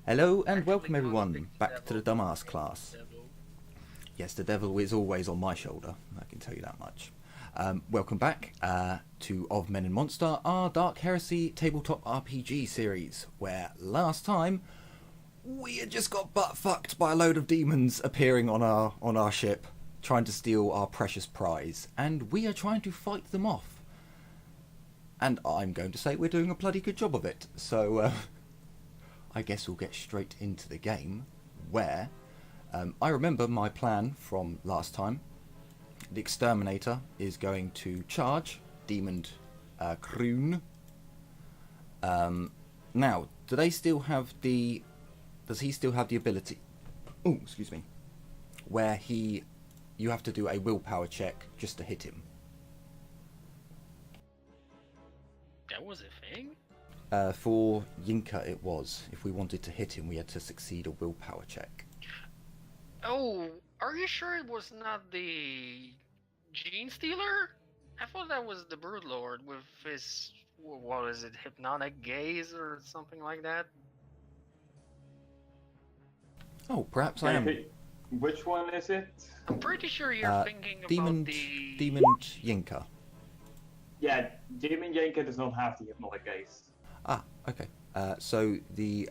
Hello and welcome everyone back to the Dumbass class. Yes, the devil is always on my shoulder, I can tell you that much. Welcome back to Of Men and Monster, our Dark Heresy tabletop RPG series, where last time we had just got butt fucked by a load of demons appearing on our ship, trying to steal our precious prize, and we are trying to fight them off. And I'm going to say we're doing a bloody good job of it, so I guess we'll get straight into the game, where I remember my plan from last time. The Exterminator is going to charge Demon Kroon. Now, do they still have the... Does he still have the ability... Oh, excuse me. Where you have to do a willpower check just to hit him. That was a thing? For Yinka it was. If we wanted to hit him, we had to succeed a willpower check. Oh, are you sure it was not the Gene Stealer? I thought that was the Broodlord with his, what is it, hypnotic gaze or something like that? Oh, perhaps I am. Which one is it? I'm pretty sure you're thinking Demon, about the... Demon Yinka. Yeah, Demon Yanka does not have the hypnotic gaze. Ah, okay. So the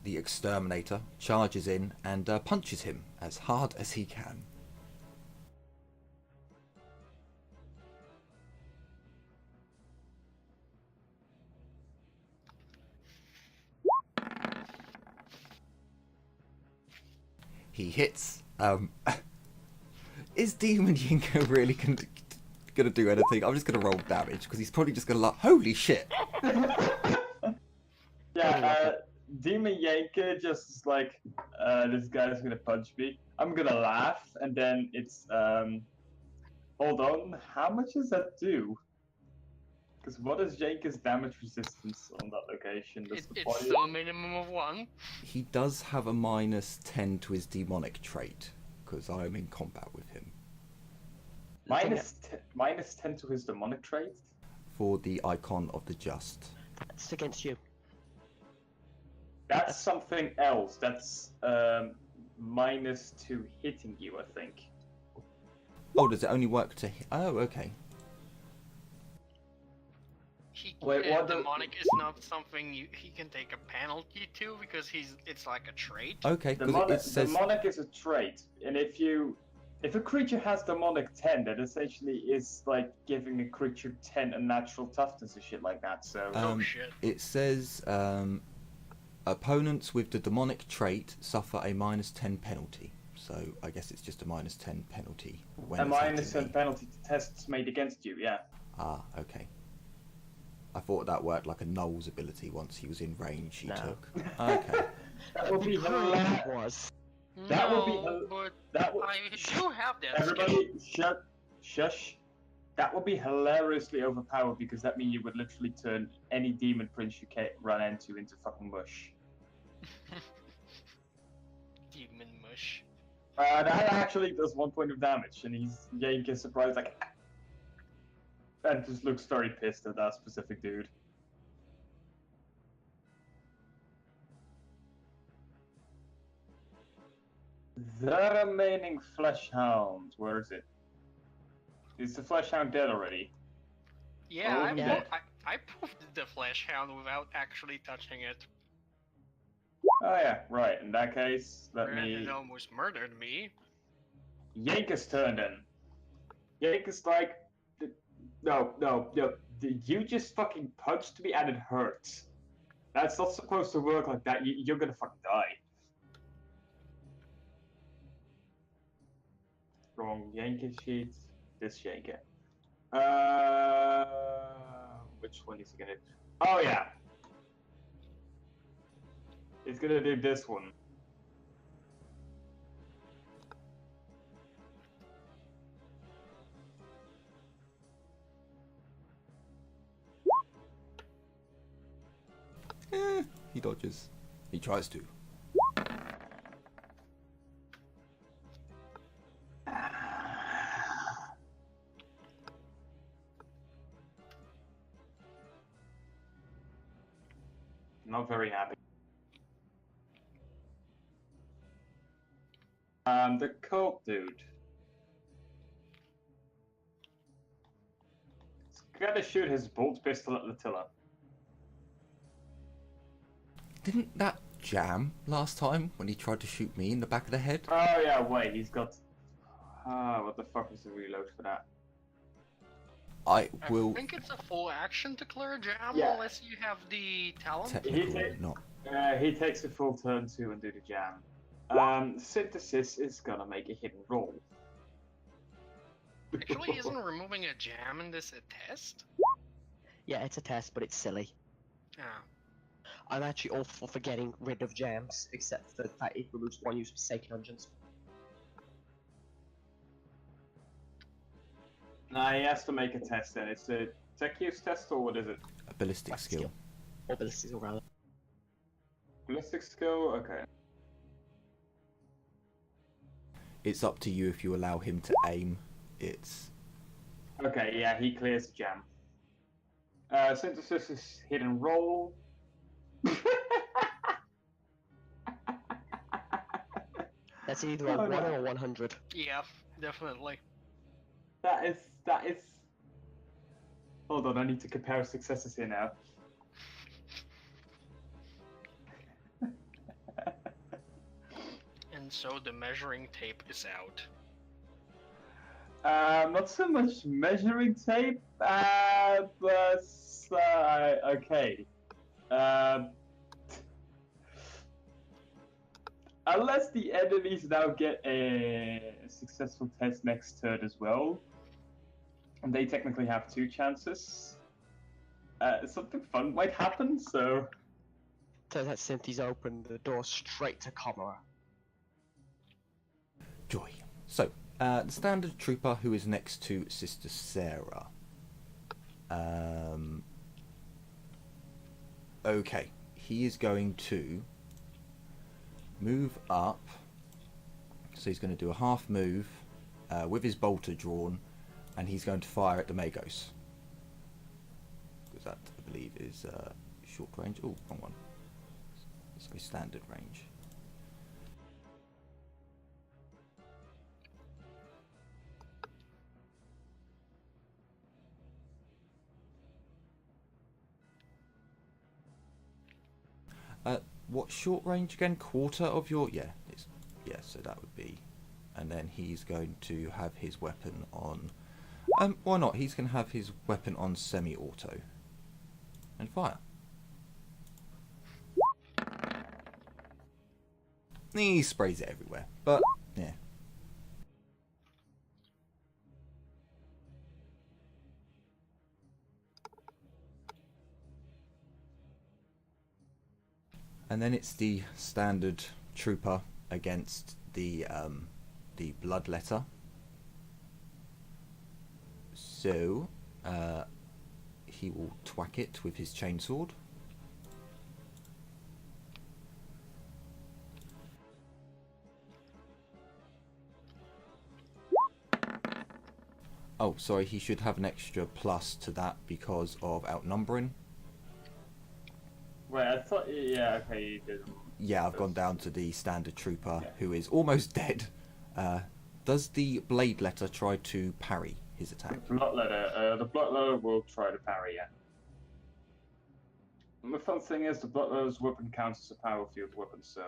Exterminator charges in and punches him as hard as he can. He hits. Is Demon Yinko really gonna do anything? I'm just gonna roll damage because he's probably just gonna like, holy shit. Yeah, Demon Yanka just is like, this guy's gonna punch me. I'm gonna laugh, and then it's, hold on, how much does that do? Because what is Yanka's damage resistance on that location? It's still a minimum of 1. He does have a -10 to his demonic trait because I'm in combat with him. Minus 10 to his demonic trait? For the icon of the just. That's against you. That's something else. That's minus to hitting you, I think. Oh, does it only work to hit? Oh, okay. Wait, what demonic is not something he can take a penalty to because it's like a trait. Okay, because it says... Demonic is a trait, and if a creature has demonic 10, that essentially is like giving a creature 10 unnatural toughness and shit like that. So oh shit. It says opponents with the demonic trait suffer a -10 penalty. So I guess it's just a -10 penalty. When a -10 penalty to tests made against you, yeah. Ah, okay. I thought that worked like a Null's ability. Once he was in range, he took. Okay. That would be hilarious. That would be. But that would. I do have that. Everybody, shush. That would be hilariously overpowered because that means you would literally turn any demon prince you can run into fucking mush. Demon mush. That actually does 1 point of damage, and he's Yankees surprised like. And just looks very pissed at that specific dude. The remaining flesh hound. Where is it? Is the flesh hound dead already? Yeah, Oh, I proved the flesh hound without actually touching it. Oh yeah, right. In that case, let And me. it almost murdered me. Yankees turn then. Yankees like. No. You just fucking punched me and it hurts. That's not supposed to work like that. You're gonna fucking die. Wrong Yankee sheet. This Yankee. Which one is he gonna do? Oh yeah. He's gonna do this one. He dodges. He tries to. Not very happy. The cult dude. He's gonna shoot his bolt pistol at the tiller. Didn't that jam last time when he tried to shoot me in the back of the head? Oh yeah, wait, he's got... what the fuck is the reload for that? I I will... think it's a full action to clear a jam Yeah. unless you have the talent. Technically not. He takes a full turn to undo the jam. Synthesis is gonna make a hidden roll. Actually, isn't removing a jam in this a test? Yeah, it's a test, but it's silly. Yeah. I'm actually all for getting rid of jams, except for the fact it removes one use of Sacred Dungeons. Nah, he has to make a test then. It's a tech use test or what is it? A ballistic That's skill. Or ballistics or rather. Ballistic skill? Okay. It's up to you if you allow him to aim. It's... Okay, yeah, he clears the jam. Synthesis is hidden roll. That's either a Oh, 1 no. or a 100. Yeah, definitely. That is... Hold on, I need to compare successes here now. And so the measuring tape is out. Not so much measuring tape, but okay. Unless the enemies now get a successful test next turn as well, and they technically have 2 chances, something fun might happen. So So that Cynthi's opened the door straight to Comora. joy. So, the standard trooper who is next to Sister Sarah. Okay, he is going to move up. So he's going to do a half move with his bolter drawn, and he's going to fire at the Magos. Because that, I believe, is short range. Oh, wrong one. Let's go standard range. What short range again? Quarter of your... Yeah, so that would be... And then he's going to have his weapon on... why not? He's going to have his weapon on semi-auto. And fire. He sprays it everywhere, but, yeah. And then it's the standard trooper against the bloodletter. So he will twack it with his chainsword. Oh, sorry, he should have an extra plus to that because of outnumbering. wait, I thought yeah, okay, you did. Yeah, I've gone down to the standard trooper Yeah. who is almost dead. Does the blade letter try to parry his attack? The bloodletter will try to parry it. And the fun thing is, the bloodletter's weapon counts as a power field weapon, so.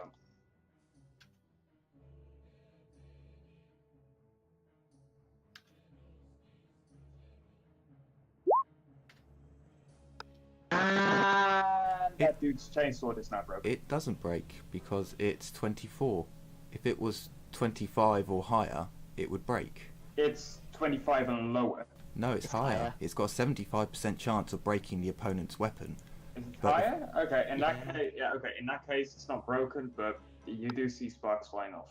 That dude's chainsword is now broken. It doesn't break because it's 24. If it was 25 or higher, it would break. It's 25 and lower. No, it's It's higher. higher. It's got a 75% chance of breaking the opponent's weapon. Is it But- higher? Okay, in Yeah. that case, yeah, okay, in that case, it's not broken, but you do see sparks flying off.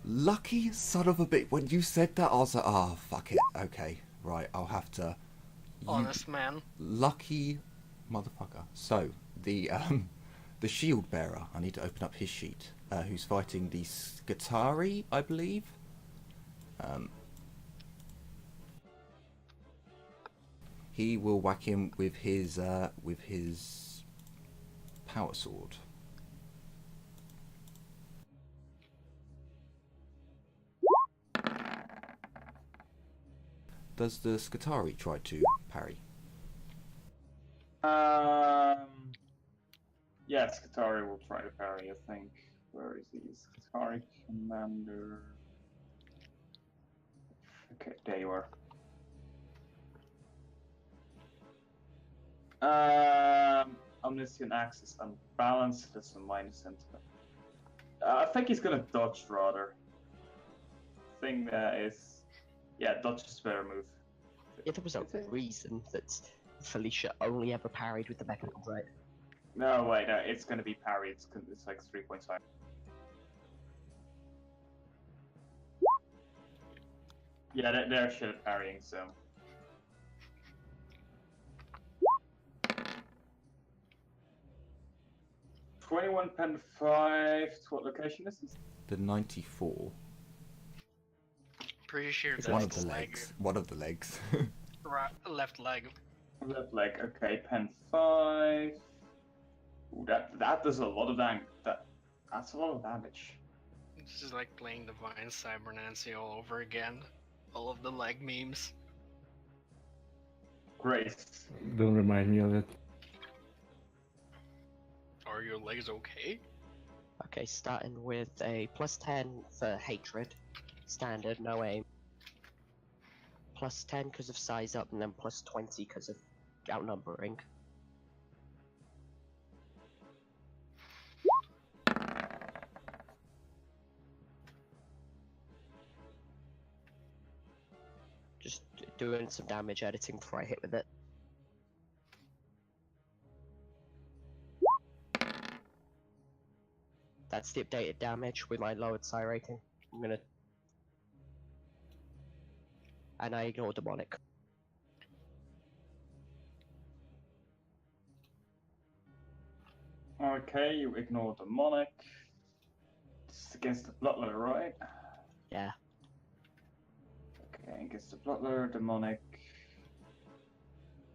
Lucky son of a bitch. When you said that, I was like, oh, fuck it. Okay, right, I'll have to... Honest man. Lucky motherfucker. So, the shield bearer, I need to open up his sheet, who's fighting the Scutari, I believe. He will whack him with his power sword. does the Skitarii try to parry? Yeah, Skitarii will try to parry, I think. Where is he? Skitarii Commander. Okay, there you are. Omniscient Axis Unbalanced, that's a minus sentiment. I think he's gonna dodge rather. Thing that is. Yeah, dodge is a better move. Yeah, there was a reason that Felicia only ever parried with the mechanism, right? No, wait, no, it's gonna be parry. It's like 3.5. Yeah, they're shit at parrying, so. $21 pen 5. To what location is this? The 94. Pretty sure It's that's One of the leg. legs. One of the legs. Right, left leg. Left leg. Okay, pen 5. Ooh, that does a lot of damage. That's a lot of damage. This is like playing Divine Cybernancy all over again. All of the leg memes. Grace. Don't remind me of it. Are your legs okay? Okay, starting with a +10 for hatred, standard, no aim. +10 because of size up, and then +20 because of outnumbering. Just doing some damage editing before I hit with it. That's the updated damage with my lowered psi rating. I'm gonna... And I ignore demonic. Okay, you ignore demonic. It's against the Bloodler, right? Yeah. Okay, against the Bloodler, demonic.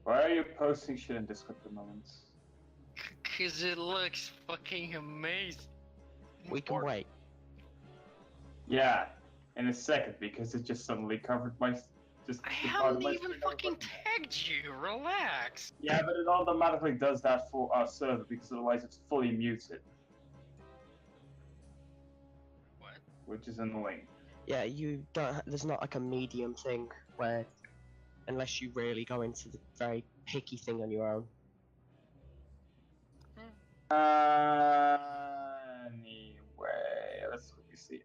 Why are you posting shit in Discord at the moment? Cause it looks fucking amazing. We can Or- wait. Yeah, in a second, because it just suddenly covered my... I haven't even fucking tagged you, relax. Yeah, but it automatically does that for our server, because otherwise it's fully muted, What? which is annoying. Yeah, you don't. There's not like a medium thing where, unless you really go into the very picky thing on your own. Anyway, let's quickly see.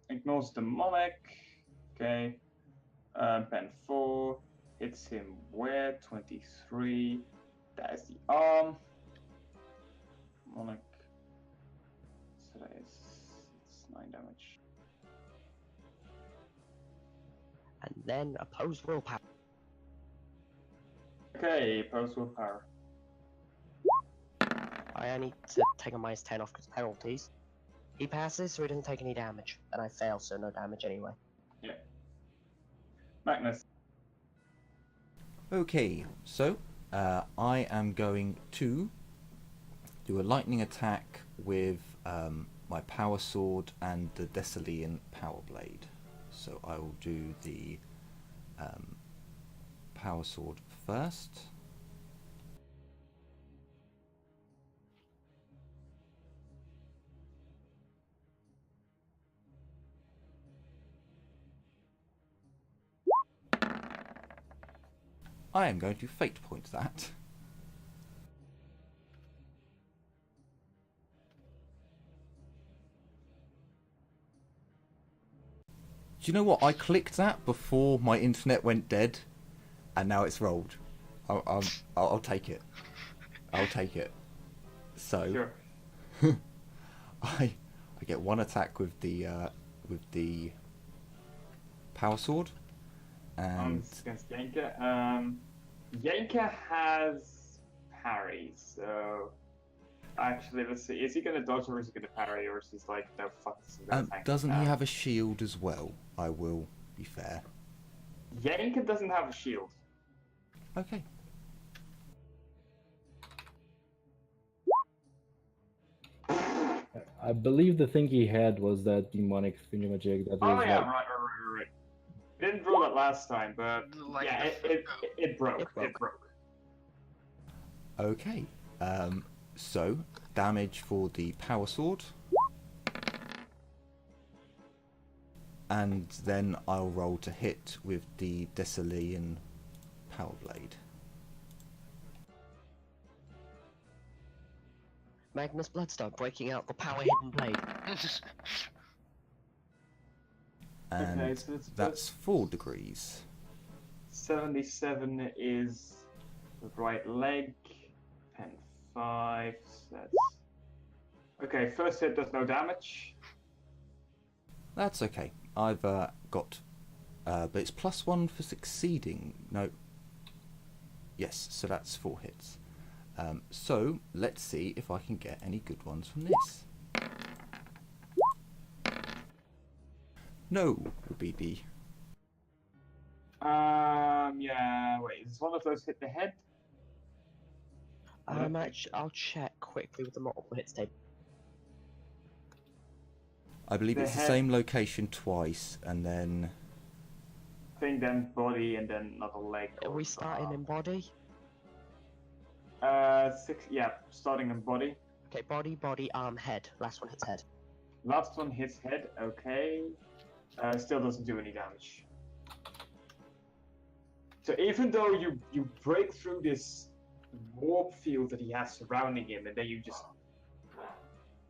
Ignores demonic. Okay. Pen 4 hits him where? 23. That is the arm. Demonic. So that is it's 9 damage. And then oppose willpower. Okay, post willpower. I only need to take a -10 off because penalties. He passes, so he doesn't take any damage, and I fail, so no damage anyway. Yeah. Magness. Okay, so I am going to do a lightning attack with my power sword and the Desalian power blade. So I will do the power sword first. I am going to fate point that. Do you know what? I clicked that before my internet went dead, and now it's rolled. I'll take it. I'll take it. So Sure. I get one attack with the power sword, and Against Yenka. Yenka has parry, so actually, let's see. Is he gonna dodge or is he gonna parry, or is he like, no, fuck this? I'm gonna tank doesn't this he now? have a shield as well? I will be fair. Yenka doesn't have a shield. Okay. I believe the thing he had was that demonic thingamajig that Oh was yeah, like, right. Didn't roll that that last time, but Like yeah, it broke. It broke. Okay. So damage for the power sword. And then I'll roll to hit with the Desalian power blade. Magness Bloodstone breaking out the power hidden blade. And Okay, so that's 4 degrees. 77 is the right leg, and 5. So that's okay. First hit does no damage. That's okay. I've got, but it's +1 for succeeding. No. Yes, so that's 4 hits. So let's see if I can get any good ones from this. No, would be the. Yeah. Wait, is one of those hit the head? I'll check quickly with the multiple hits table. I believe The it's the head- same location twice, and then. Thing, then body, and then another leg. Are we starting in body? 6. Yeah, starting in body. Okay, body, arm, head. Last one hits head. Last one hits head. Okay. Still doesn't do any damage. So even though you break through this warp field that he has surrounding him, and then you just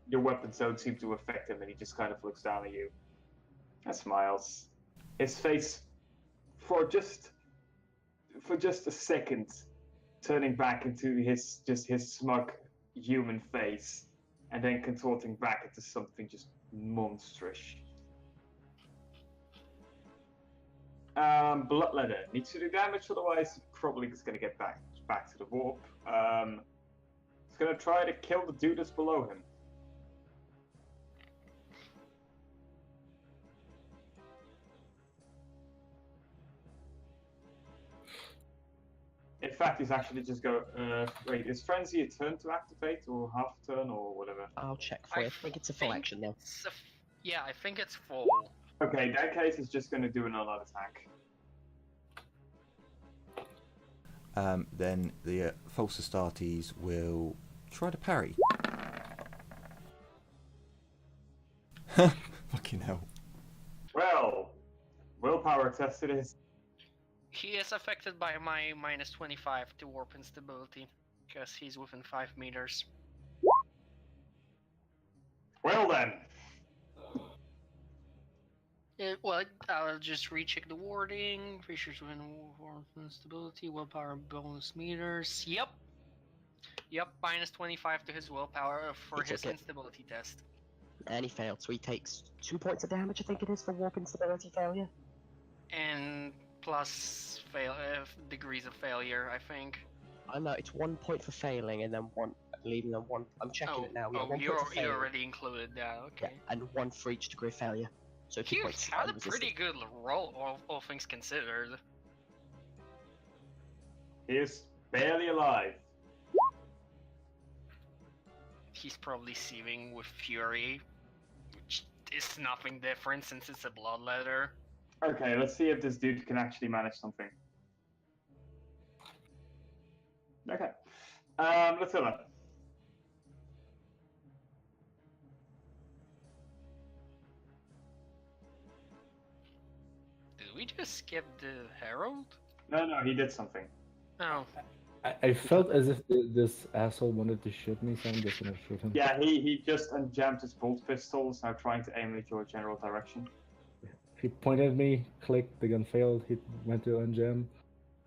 your weapons don't seem to affect him, and he just kind of looks down at you and smiles. His face, for just a second, turning back into his smug human face, and then contorting back into something just monstrous. Bloodletter needs to do damage, otherwise probably is going to get back to the warp. It's going to try to kill the dude that's below him. In fact, he's actually just go. Wait, is Frenzy a turn to activate, or half turn, or whatever? I'll check for you. I think it's a full action now. Yeah, I think it's full. Okay, in that case, it's just going to do another attack. Then the false Astartes will try to parry. Fucking hell. Well, willpower test it is. He is affected by my -25 to warp instability, because he's within 5 meters. Well then. I'll just recheck the wording. Creatures within warp instability, willpower bonus meters. Yep, -25 to his willpower for his instability test. And he failed, so he takes 2 points of damage, I think it is, for warp instability failure. And plus degrees of failure, I think. I know, it's 1 point for failing, and then 1, I believe, and then 1, I'm checking it now. Yeah, 1 point for you failing. already included that, okay. Yeah, and 1 for each degree of failure. So 2 He points. had a pretty good roll, all things considered. He is barely alive. He's probably seething with fury, which is nothing different since it's a bloodletter. Okay, let's see if this dude can actually manage something. Okay. Let's have that. Did we just skip the Herald? No, he did something. Oh. I felt as if this asshole wanted to shoot me, so I'm just gonna shoot him. Yeah, he just unjammed his bolt pistols, now trying to aim at your general direction. He pointed at me, clicked, the gun failed, he went to unjam,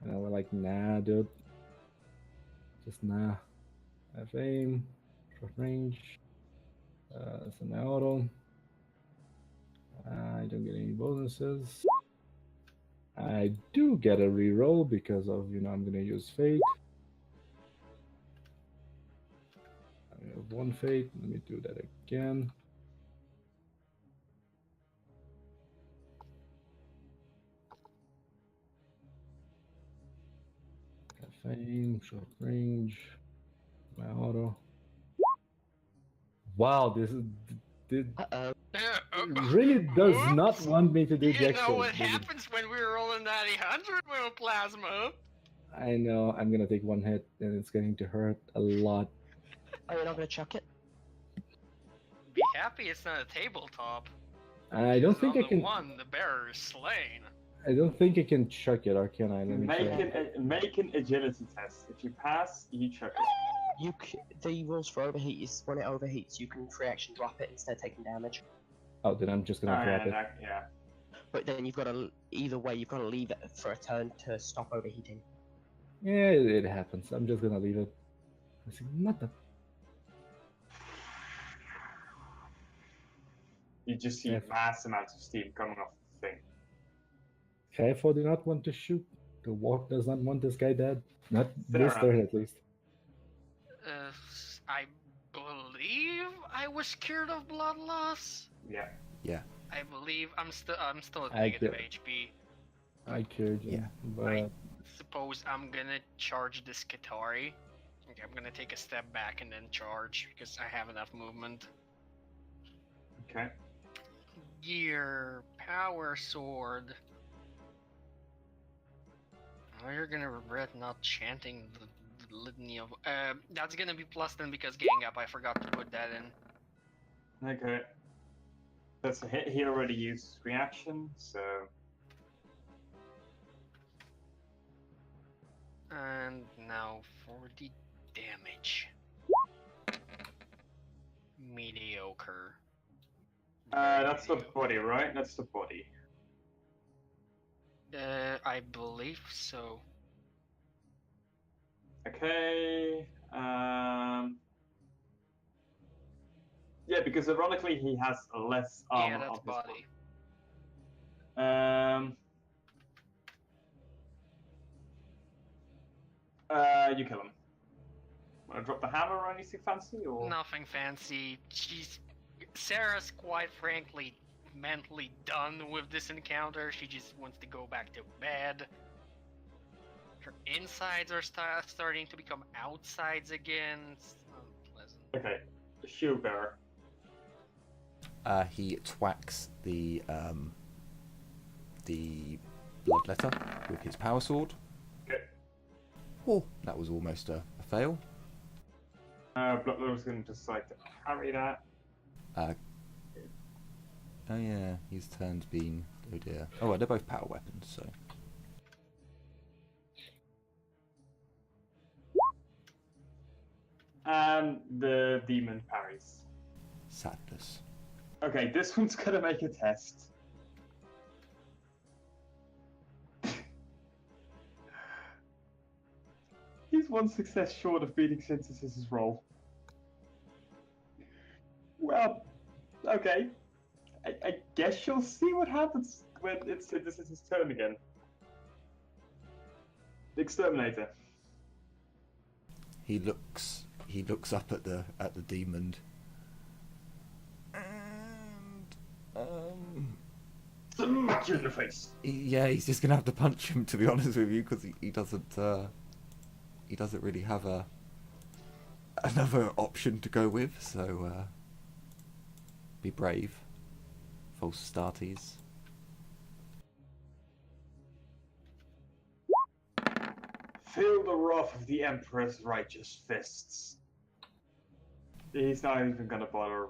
and I was like, nah, dude. Just nah. Have aim, short range, it's an auto. I don't get any bonuses. I do get a reroll because of, I'm gonna use fate. I have 1 fate, let me do that again. Fame, short range, my auto. Wow, this Uh-oh. really does not want me to do jack You know shit, what does it? happens when we roll than that 100 with plasma. I know I'm gonna take one hit and it's going to hurt a lot. Are you not gonna chuck it? Be happy it's not a tabletop. I don't Because think on I the can. one, the bearer is slain. I don't think I can chuck it, or can I? Let me try. Make an agility test. If you pass, you chuck it. The rules for overheat is when it overheats, you can free action drop it instead of taking damage. Oh, then I'm just gonna drop it. Yeah. But then you've got to either way, you've got to leave it for a turn to stop overheating. Yeah, it happens. I'm just gonna leave it. I see nothing. You just see mass amounts of steam coming off the thing. Careful, do not want to shoot. The walk does not want this guy dead. Not Fair this enough. turn, at least. I believe I was cured of blood loss. Yeah. Yeah. I believe I'm still at I negative get- HP. I cured you, Yeah. but I suppose I'm gonna charge this Katari. Okay, I'm gonna take a step back and then charge because I have enough movement. Okay. Gear, power sword. Oh, you're gonna regret not chanting the litany of. That's gonna be plus then because gang up. I forgot to put that in. Okay. That's a hit. He already used reaction, so. And now for the damage. Mediocre. That's the body, right? That's the body. I believe so. Okay. Yeah, because ironically he has less armor Yeah, that's on his body. You kill him. Wanna drop the hammer or anything fancy, or? Nothing fancy. Sarah's quite frankly mentally done with this encounter. She just wants to go back to bed. Her insides are starting to become outsides again. It's unpleasant. Okay. The shield bearer. He twacks the bloodletter with his power sword. Okay. Oh, that was almost a fail. Bloodletter's gonna decide to parry that. Oh yeah, his turn's been. Oh dear. Oh, well, they're both power weapons, so. And the demon parries. Sadness. Okay, this one's gonna make a test. He's one success short of beating Synthesis's roll. Well, okay. I guess you'll see what happens when it's Synthesis's turn again. The Exterminator. He looks up at the demon. And Smack you in the face. yeah, he's just gonna have to punch him, to be honest with you, because he doesn't really have another option to go with. So be brave, false starties. Feel the wrath of the Emperor's righteous fists. He's not even gonna bother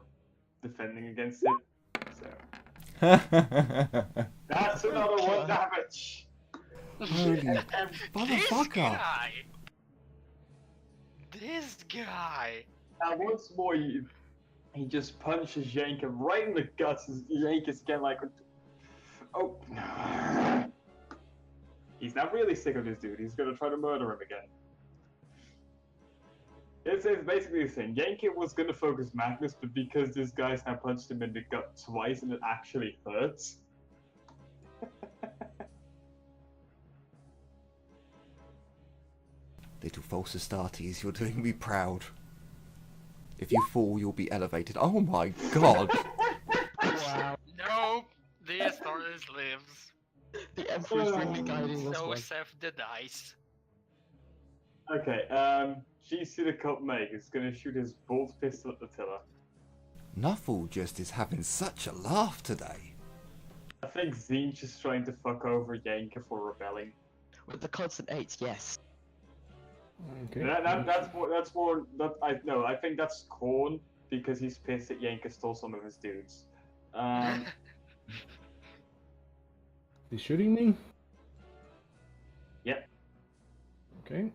defending against it. So that's another one damage. Holy This motherfucker! guy. This guy. And once more, he just punches Jacob right in the guts. Jacob's again like, oh. He's not really sick of this dude. He's gonna try to murder him again. It's basically the thing. Yankee was gonna focus Magness, but because this guy's now punched him in the gut twice and it actually hurts. Little false Astartes, you're doing me proud. If you fall, you'll be elevated. Oh my god! Wow. Nope. The Astartes lives. The Emperor's really guiding this So one. Seth the dice. Okay, GC the Cult Meg is gonna shoot his bolt pistol at the tiller. Nuffle just is having such a laugh today. I think Zeem's just trying to fuck over Yanka for rebelling. With the constant 8, yes. Okay. That's more. I think that's Korn because he's pissed that Yanka stole some of his dudes. He's shooting me? Yep. Okay.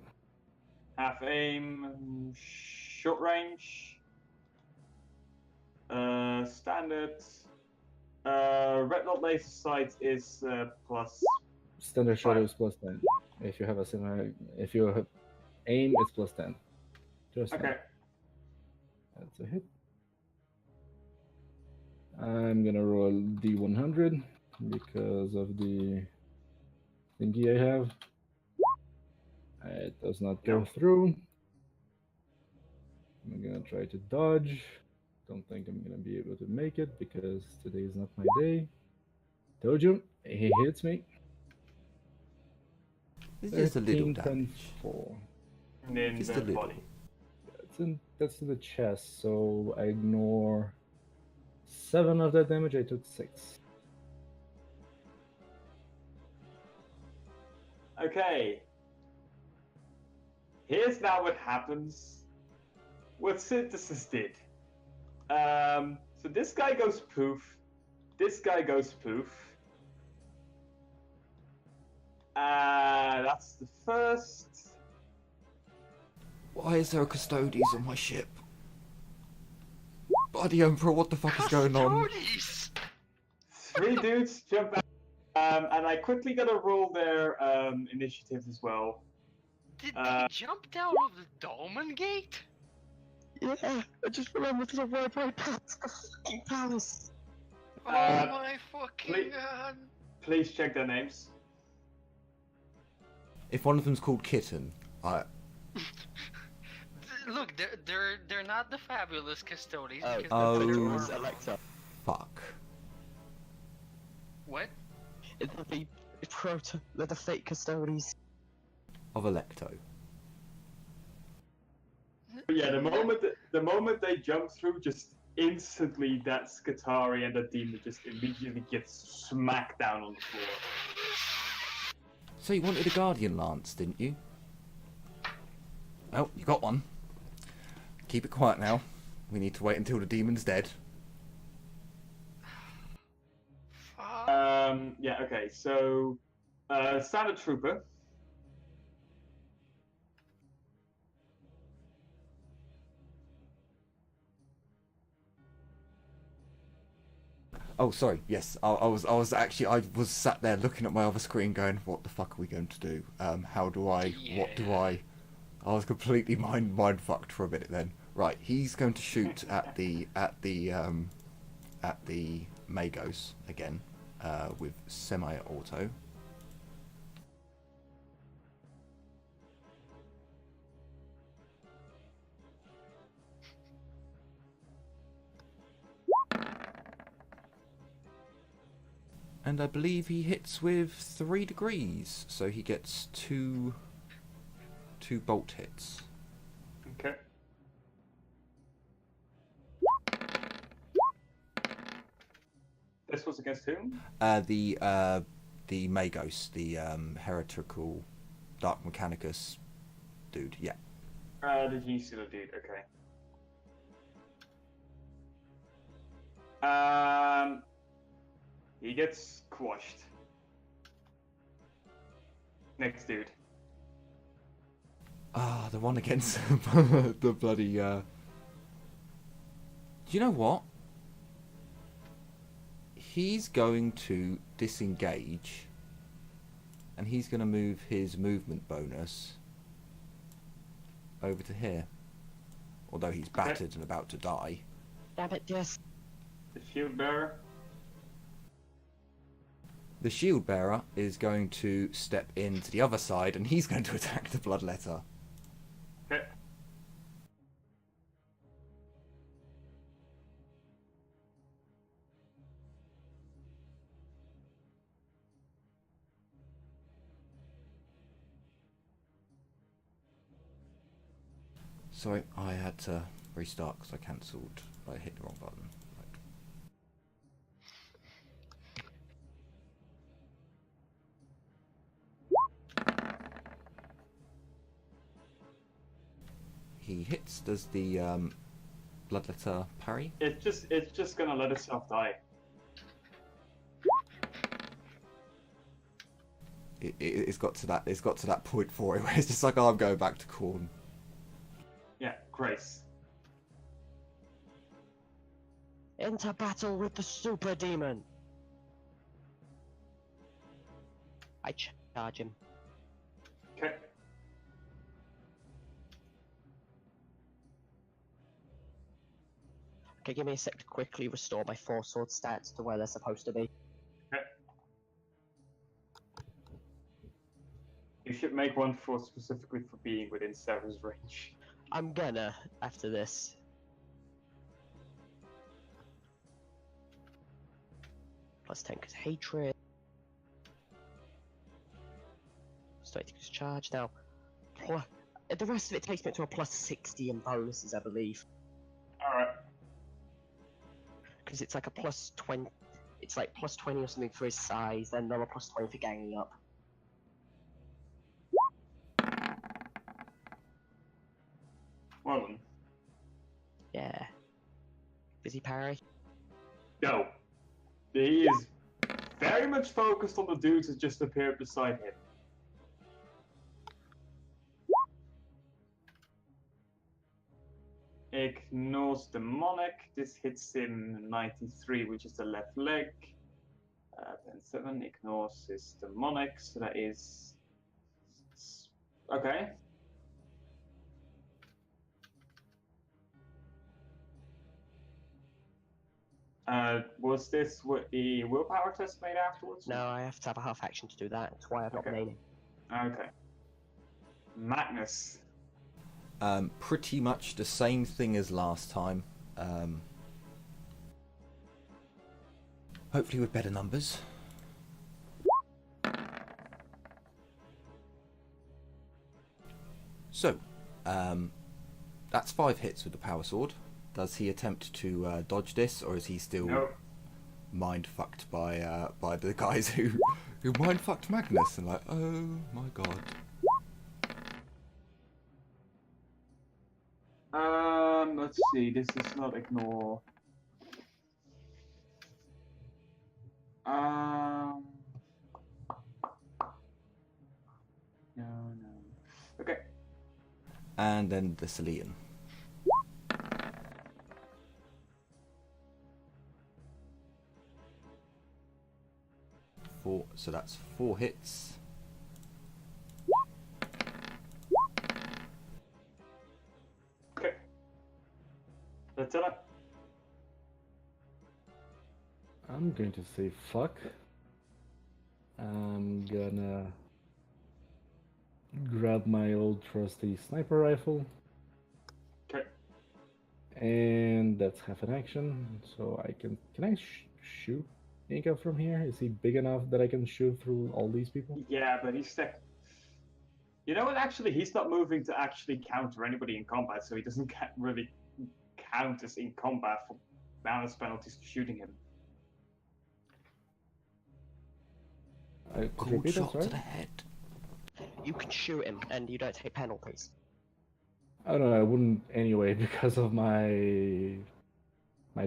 Half aim, short range, standard. Red dot laser sight is plus. Standard shot 5. is +10. If you have a similar, if you have aim, it's +10. Just Okay. that's a hit. I'm gonna roll D100 because of the thingy I have. It does not go Nope. through. I'm gonna try to dodge. Don't think I'm gonna be able to make it because today is not my day. Told you, he hits me. It's just a little 13, 10, damage. 4. And then Just the a little. body. That's in the chest, so I ignore 7 of that damage. I took 6. Okay. Here's now what happens. What Synthesis did. So this guy goes poof. This guy goes poof. That's the first. Why is there a Custodes on my ship? Bloody Emperor, what the fuck is going on? Custodes! 3 dudes jump out. And I quickly gotta roll their initiatives as well. Did he jump out of the Dolmen Gate? Yeah, I just remembered to right past the fucking palace. Oh my fucking please- god. Please check their names. If one of them's called Kitten, Look, they're not the fabulous Custodes because Oh. they're It was armor. Alexa. fuck. What? It's they're the fake custodians. Of Electo. But yeah, the moment they jump through, just instantly that Skatari and the demon just immediately gets smacked down on the floor. So you wanted a Guardian Lance, didn't you? Well, you got one. Keep it quiet now. We need to wait until the demon's dead. Fuck. Yeah, okay, so standard trooper. Oh, sorry. Yes, I was sat there looking at my other screen, going, "What the fuck are we going to do? How do I? What do I?" I was completely mind fucked for a minute. Then, right, he's going to shoot at the Magos again with semi-auto. And I believe he hits with 3 degrees, so he gets two bolt hits. Okay. This was against whom? The Magos, the heretical Dark Mechanicus dude. Yeah. The G-Stealer dude, okay. He gets quashed. Next dude. Ah, the one against the bloody. Do you know what? He's going to disengage, and he's going to move his movement bonus over to here. Although he's battered and about to die. Damn it, yes. The shield bearer. The shield bearer is going to step into the other side, and he's going to attack the bloodletter. Okay. Sorry, I had to restart because I cancelled. I hit the wrong button. does the Bloodletter parry? It's just gonna let itself die. It's got to that point for it where it's just like, oh, I'm going back to Khorne. Yeah, Grace. Into battle with the super demon. I charge him. Okay. Okay, give me a sec to quickly restore my 4-sword stats to where they're supposed to be. Okay. You should make one for specifically for being within Sarah's range. I'm gonna, after this. Plus 10 because hatred. Plus 20 because charge. Now, the rest of it takes me to a plus 60 in bonuses, I believe. Alright. Because it's like a plus 20. It's like plus 20 or something for his size, then another plus 20 for ganging up. Well then. Yeah. Busy parry? No. He is very much focused on the dudes that just appeared beside him. Ignores demonic. This hits him 93, which is the left leg. Then 7 ignores his demonic, so that is okay. Was this what the willpower test made afterwards? No, I have to have a half action to do that. That's why I've not been Okay. aiming. Okay. Magness. Pretty much the same thing as last time. Hopefully with better numbers. So, that's 5 hits with the power sword. Does he attempt to dodge this, or is he still Nope. mind fucked by the guys who mind fucked Magness and like, oh my god. Let's see. This is not ignore. No. Okay. And then the Celian. 4, so that's 4 hits. Okay. That's it. I'm going to say fuck. I'm gonna grab my old trusty sniper rifle. Okay. And that's half an action, so I can I shoot Inca from here? Is he big enough that I can shoot through all these people? Yeah, but he's stuck. You know what? Actually, he's not moving to actually counter anybody in combat, so he doesn't really count as in combat for balance penalties for shooting him. Could you Cool repeat that, shot sorry? to the head. You can shoot him, and you don't take penalties. Oh no, I wouldn't anyway because of my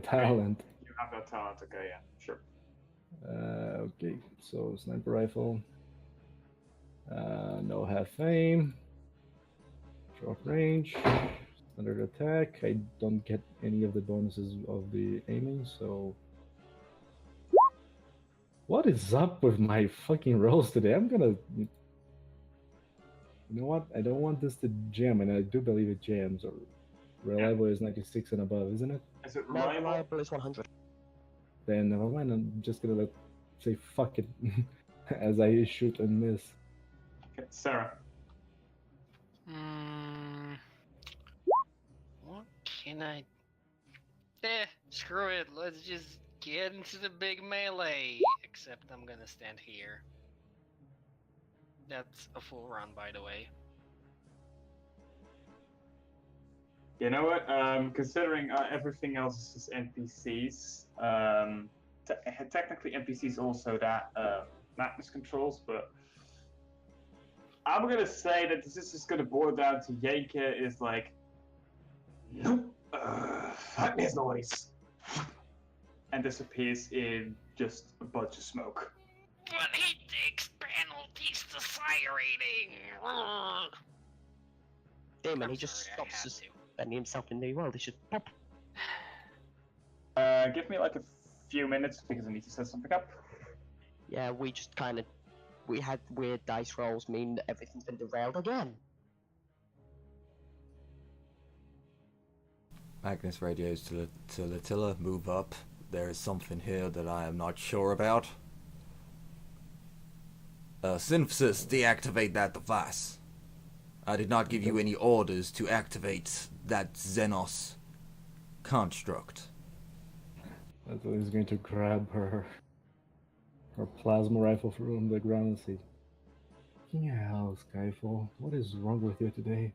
talent. You have that talent, okay? Yeah, sure. Okay, so sniper rifle. No half aim. Short range. Standard attack. I don't get any of the bonuses of the aiming, so. What is up with my fucking rolls today? I'm gonna. You know what? I don't want this to jam, and I do believe it jams. Or reliable is 96 and above, isn't it? Is it No, reliable? reliable is 100. Then never mind. I'm just gonna say fuck it as I shoot and miss. Okay, Sarah. What can I... screw it. Let's just get into the big melee. Except I'm gonna stand here. That's a full run, by the way. You know what? Considering everything else is NPCs, technically NPCs also that Magness controls, but I'm gonna say that this is just gonna boil down to Yenke is like fuck this noise, and disappears in just a bunch of smoke. But he takes penalties to sire rating. Demon, I'm he just sorry, I stops had to. suspending himself in the world. He should pop. Give me like a few minutes because I need to set something up. Yeah, we just we had weird dice rolls mean that everything's been derailed again. Magness radios to Latilla, move up. There is something here that I am not sure about. Synthesis, deactivate that device. I did not give you any orders to activate that xenose construct. I thought he was going to grab her plasma rifle from the ground and say, "Yeah, Skyfall, what is wrong with you today?"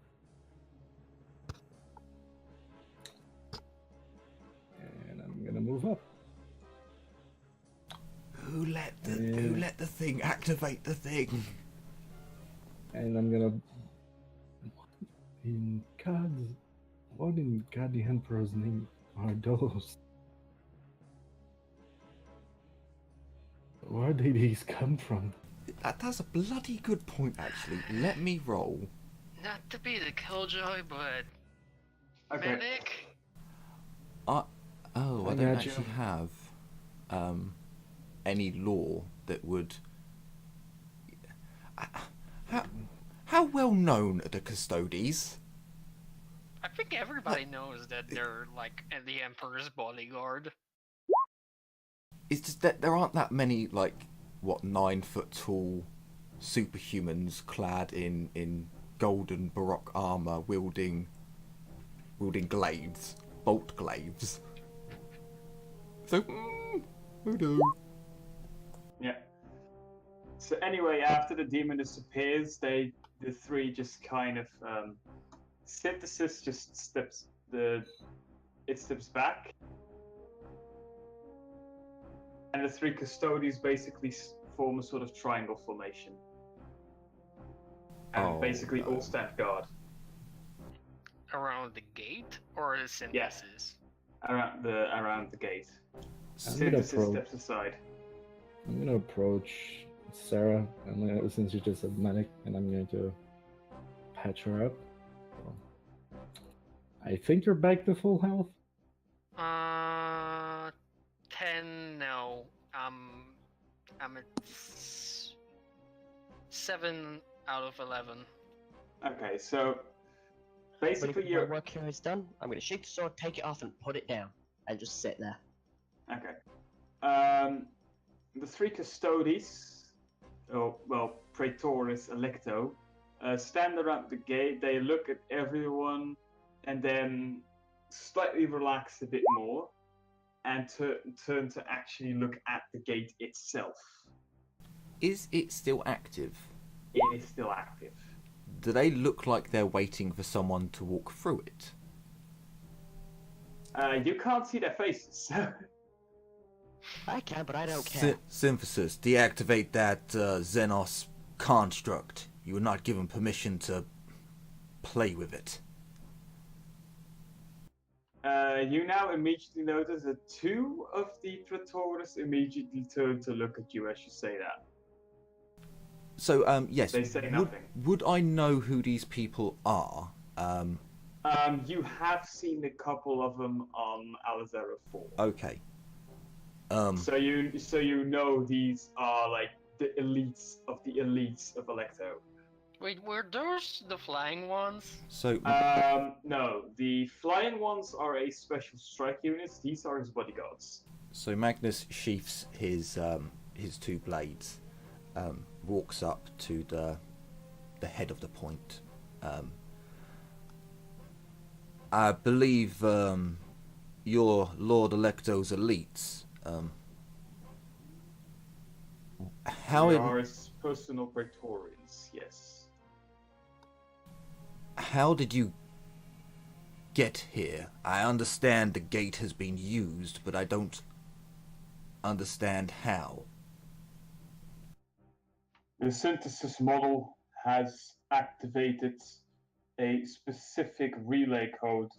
And I'm gonna move up. Who let the thing activate the thing? And I'm gonna... What in God the Emperor's name are those? Where did these come from? That's a bloody good point, actually. Let me roll. Not to be the killjoy, but Okay. medic. I I don't got actually you. have any law that would. How well known are the Custodes? I think everybody knows that they're like the Emperor's bodyguard. It's just that there aren't that many 9-foot tall superhumans clad in golden baroque armor, wielding glaives, bolt glaives. So who knows? Yeah. So anyway, after the demon disappears, the three just kind of synthesis just steps back, and the three custodians basically form a sort of triangle formation, and basically all stand guard Around the gate or the synthesis? around the gate. I'm gonna Synthesis approach. steps aside. I'm gonna approach Sarah, and since she's just a medic, and I'm going to patch her up. So, I think you're back to full health. 10. No, I'm at 7 out of 11. Okay, so When basically my you're work here is done, I'm gonna shoot the sword, take it off, and put it down, and just sit there. okay. The three custodies, Praetoris Electo, stand around the gate. They look at everyone, and then slightly relax a bit more, and turn to actually look at the gate itself. Is it still active? It is still active. Do they look like they're waiting for someone to walk through it? You can't see their faces. I can, but I don't care. Synthesis, deactivate that xenos construct. You were not given permission to play with it. You now immediately notice that two of the Praetors immediately turn to look at you as you say that. So, yes, They say nothing. would I know who these people are? You have seen a couple of them on Alizera 4. Okay. So you know these are like the elites of Electo. Wait, were those the flying ones? So, No, the flying ones are a special strike unit. These are his bodyguards. so Magnus sheaths his two blades, walks up to the head of the point. I believe you're Lord Electo's elites. How They it, are his personal Praetorians, yes. how did you get here? I understand the gate has been used, but I don't understand how. The synthesis model has activated a specific relay code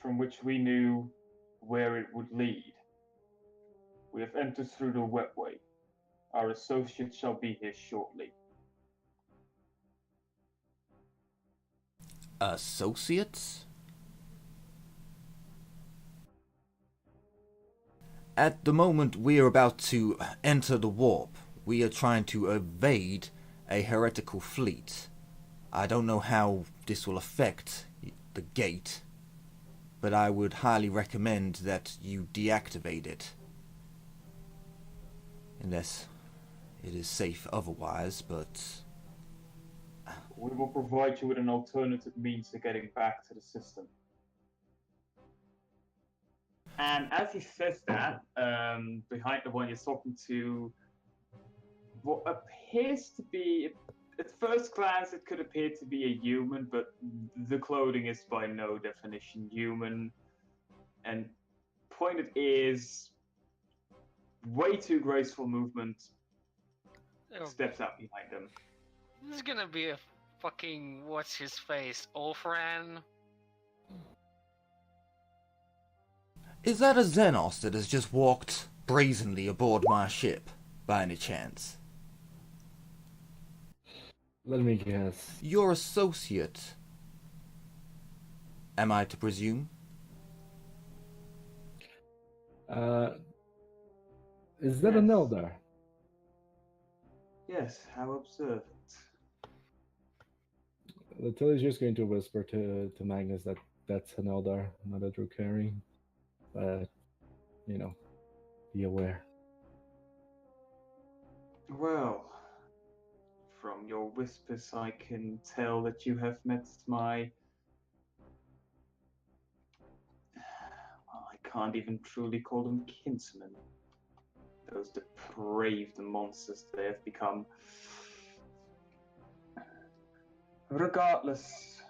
from which we knew where it would lead. We have entered through the webway. Our associate shall be here shortly. Associates? At the moment we are about to enter the warp. We are trying to evade a heretical fleet. I don't know how this will affect the gate, but I would highly recommend that you deactivate it. Unless it is safe otherwise, but... We will provide you with an alternative means of getting back to the system. And as he says that, behind the one you're talking to, what appears to be, at first glance, it could appear to be a human, but the clothing is by no definition human. And pointed ears, way too graceful movement, steps out behind them. This is gonna be a fucking what's his face, Olfran. Is that a xenos that has just walked brazenly aboard my ship, by any chance? Let me guess. Your associate, am I to presume? Is that an Yes. Eldar? Yes, how observant. Tilly's just going to whisper to Magness that that's an Eldar, not a Drukari. But, you know, be aware. Well, from your whispers I can tell that you have met my... Well, I can't even truly call them kinsmen. Those depraved monsters they have become. Regardless,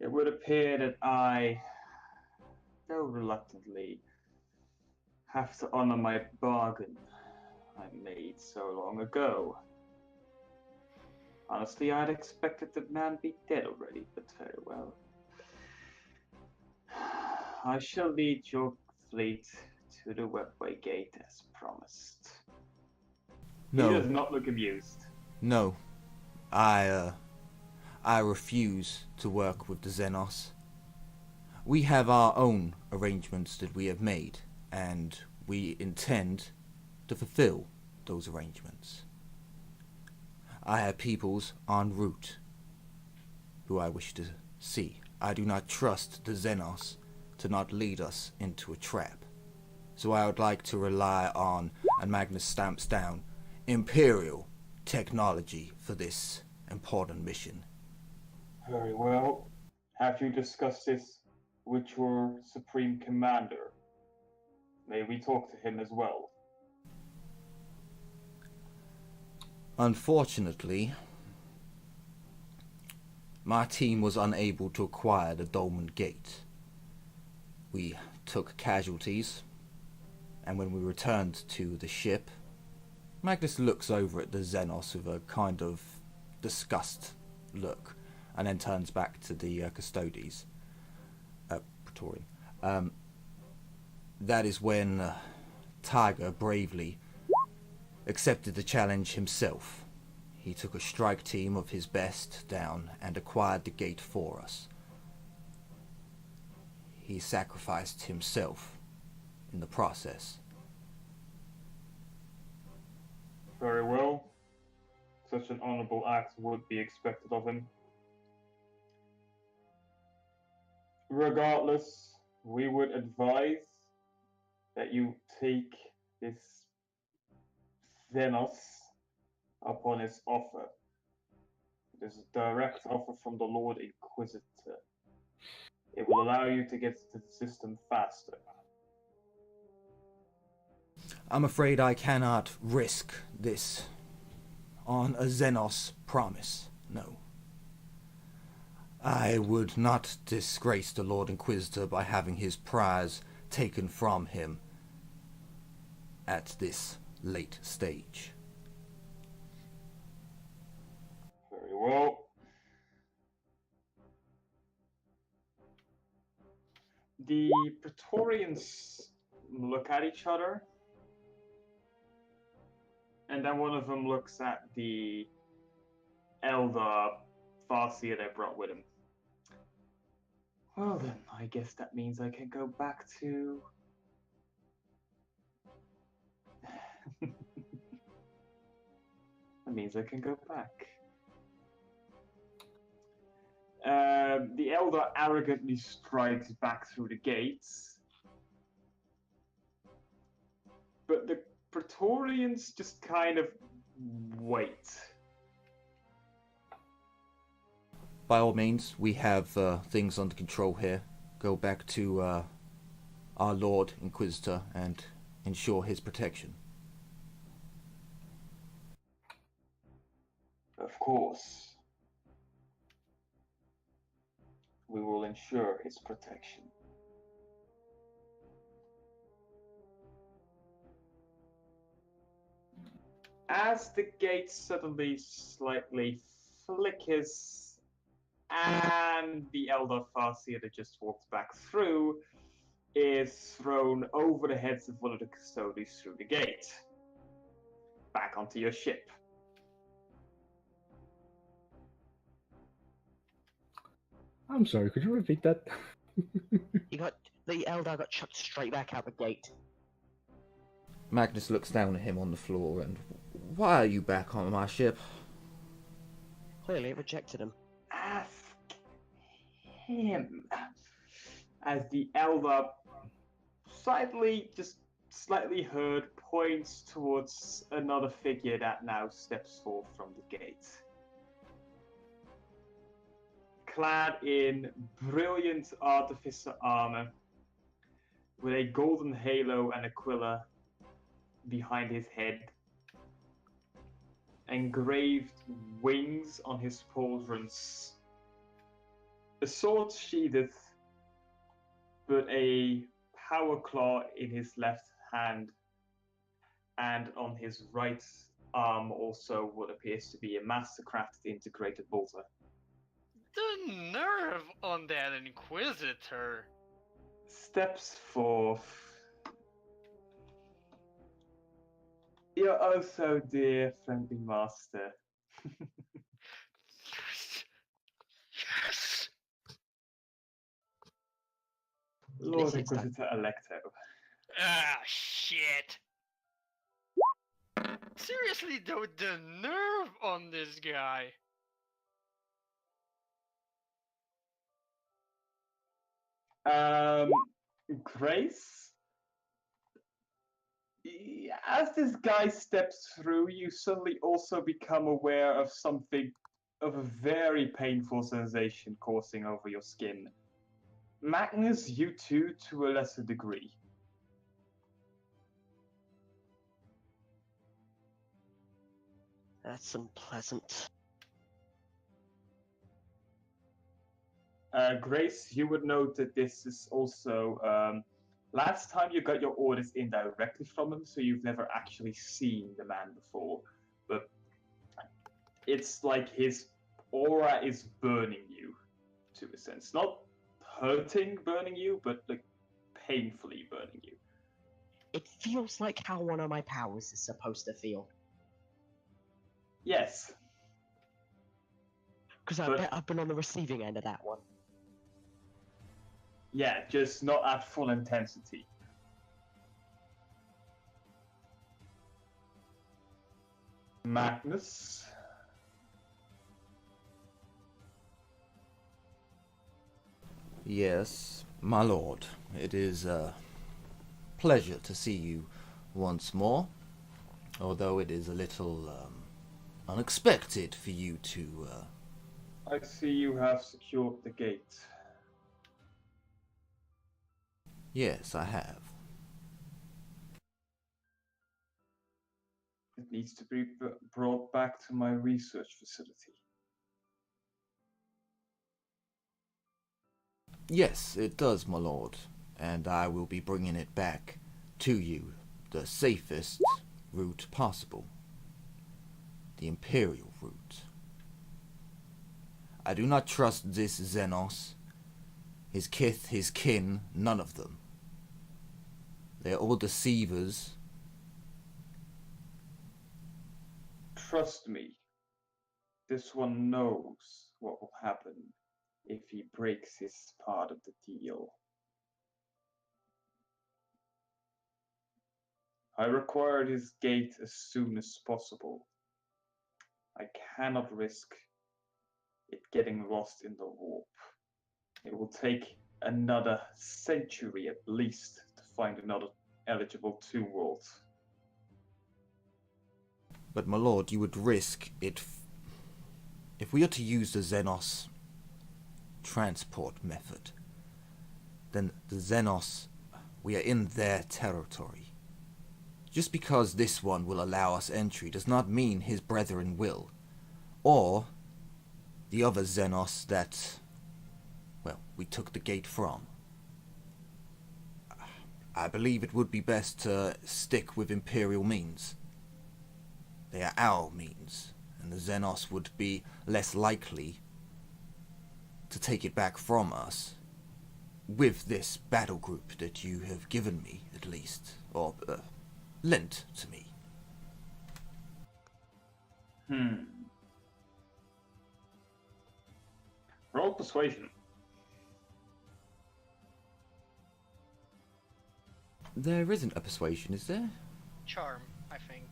it would appear that I, though reluctantly, have to honor my bargain I made so long ago. Honestly, I'd expected the man be dead already, but very well. I shall lead your fleet to the webway gate as promised. He does No, not look amused. no. I refuse to work with the Xenos. We have our own arrangements that we have made, and we intend to fulfill those arrangements. I have peoples en route who I wish to see. I do not trust the Xenos to not lead us into a trap. So I would like to rely on, and Magness stamps down, Imperial technology for this important mission. Very well. Have you discussed this with your Supreme Commander? May we talk to him as well? Unfortunately, my team was unable to acquire the Dolmen Gate. We took casualties, and when we returned to the ship, Magnus looks over at the Xenos with a kind of disgust look, and then turns back to the Custodes, Praetorian. That is when Tiger bravely accepted the challenge himself. He took a strike team of his best down and acquired the gate for us. He sacrificed himself in the process. Very well. Such an honorable act would be expected of him. Regardless, we would advise that you take this Xenos upon his offer. It is a direct offer from the Lord Inquisitor. It will allow you to get to the system faster. I'm afraid I cannot risk this on a Xenos promise, no. I would not disgrace the Lord Inquisitor by having his prize taken from him at this late stage. Very well. The Praetorians look at each other, and then one of them looks at the elder Farseer they brought with him. Well then, I guess that means I can go back to... That means I can go back. The elder arrogantly strides back through the gates, but the Praetorians just kind of wait. By all means, we have things under control here. Go back to our Lord Inquisitor and ensure his protection. Of course. We will ensure his protection. As the gate suddenly slightly flickers and the elder Farseer that just walked back through is thrown over the heads of one of the custodians through the gate. Back onto your ship. I'm sorry, could you repeat that? The elder got chucked straight back out the gate. Magness looks down at him on the floor and, why are you back on my ship? Clearly, it rejected him. Ask him. As the elder slightly heard points towards another figure that now steps forth from the gate. Clad in brilliant artificer armor, with a golden halo and aquila behind his head, engraved wings on his pauldrons, a sword sheathed, but a power claw in his left hand, and on his right arm also what appears to be a mastercrafted integrated bolter. The nerve on that Inquisitor! Steps forth. Your oh so dear friendly master. Yes! Yes! Lord This is that- Inquisitor Electo. Ah, shit! Seriously though, the nerve on this guy! Grace? As this guy steps through, you suddenly also become aware of something of a very painful sensation coursing over your skin. Magness, you too, to a lesser degree. That's unpleasant. Grace, you would note that this is also last time you got your orders in directly from him, so you've never actually seen the man before. But it's like his aura is burning you, to a sense. Not hurting burning you, but like painfully burning you. It feels like how one of my powers is supposed to feel. Yes. Because I But- bet I've been on the receiving end of that one. Yeah, just not at full intensity. Magnus. Yes, my lord. It is a pleasure to see you once more, although it is a little unexpected for you to... I see you have secured the gate. Yes, I have. It needs to be brought back to my research facility. Yes, it does, my lord, and I will be bringing it back to you the safest route possible. The Imperial route. I do not trust this xenose. his kith, his kin, none of them. They're all deceivers. Trust me, this one knows what will happen if he breaks his part of the deal. I required his gate as soon as possible. I cannot risk it getting lost in the warp. It will take another century at least to find another eligible tomb vault. But my lord, you would risk it if we are to use the xenos transport method. Then the xenos, we are in their territory. Just because this one will allow us entry does not mean his brethren will. Or the other xenos that, well, we took the gate from. I believe it would be best to stick with Imperial means. They are our means, and the xenos would be less likely to take it back from us with this battle group that you have given me, at least, or lent to me. Roll persuasion. There isn't a persuasion, is there? Charm, I think.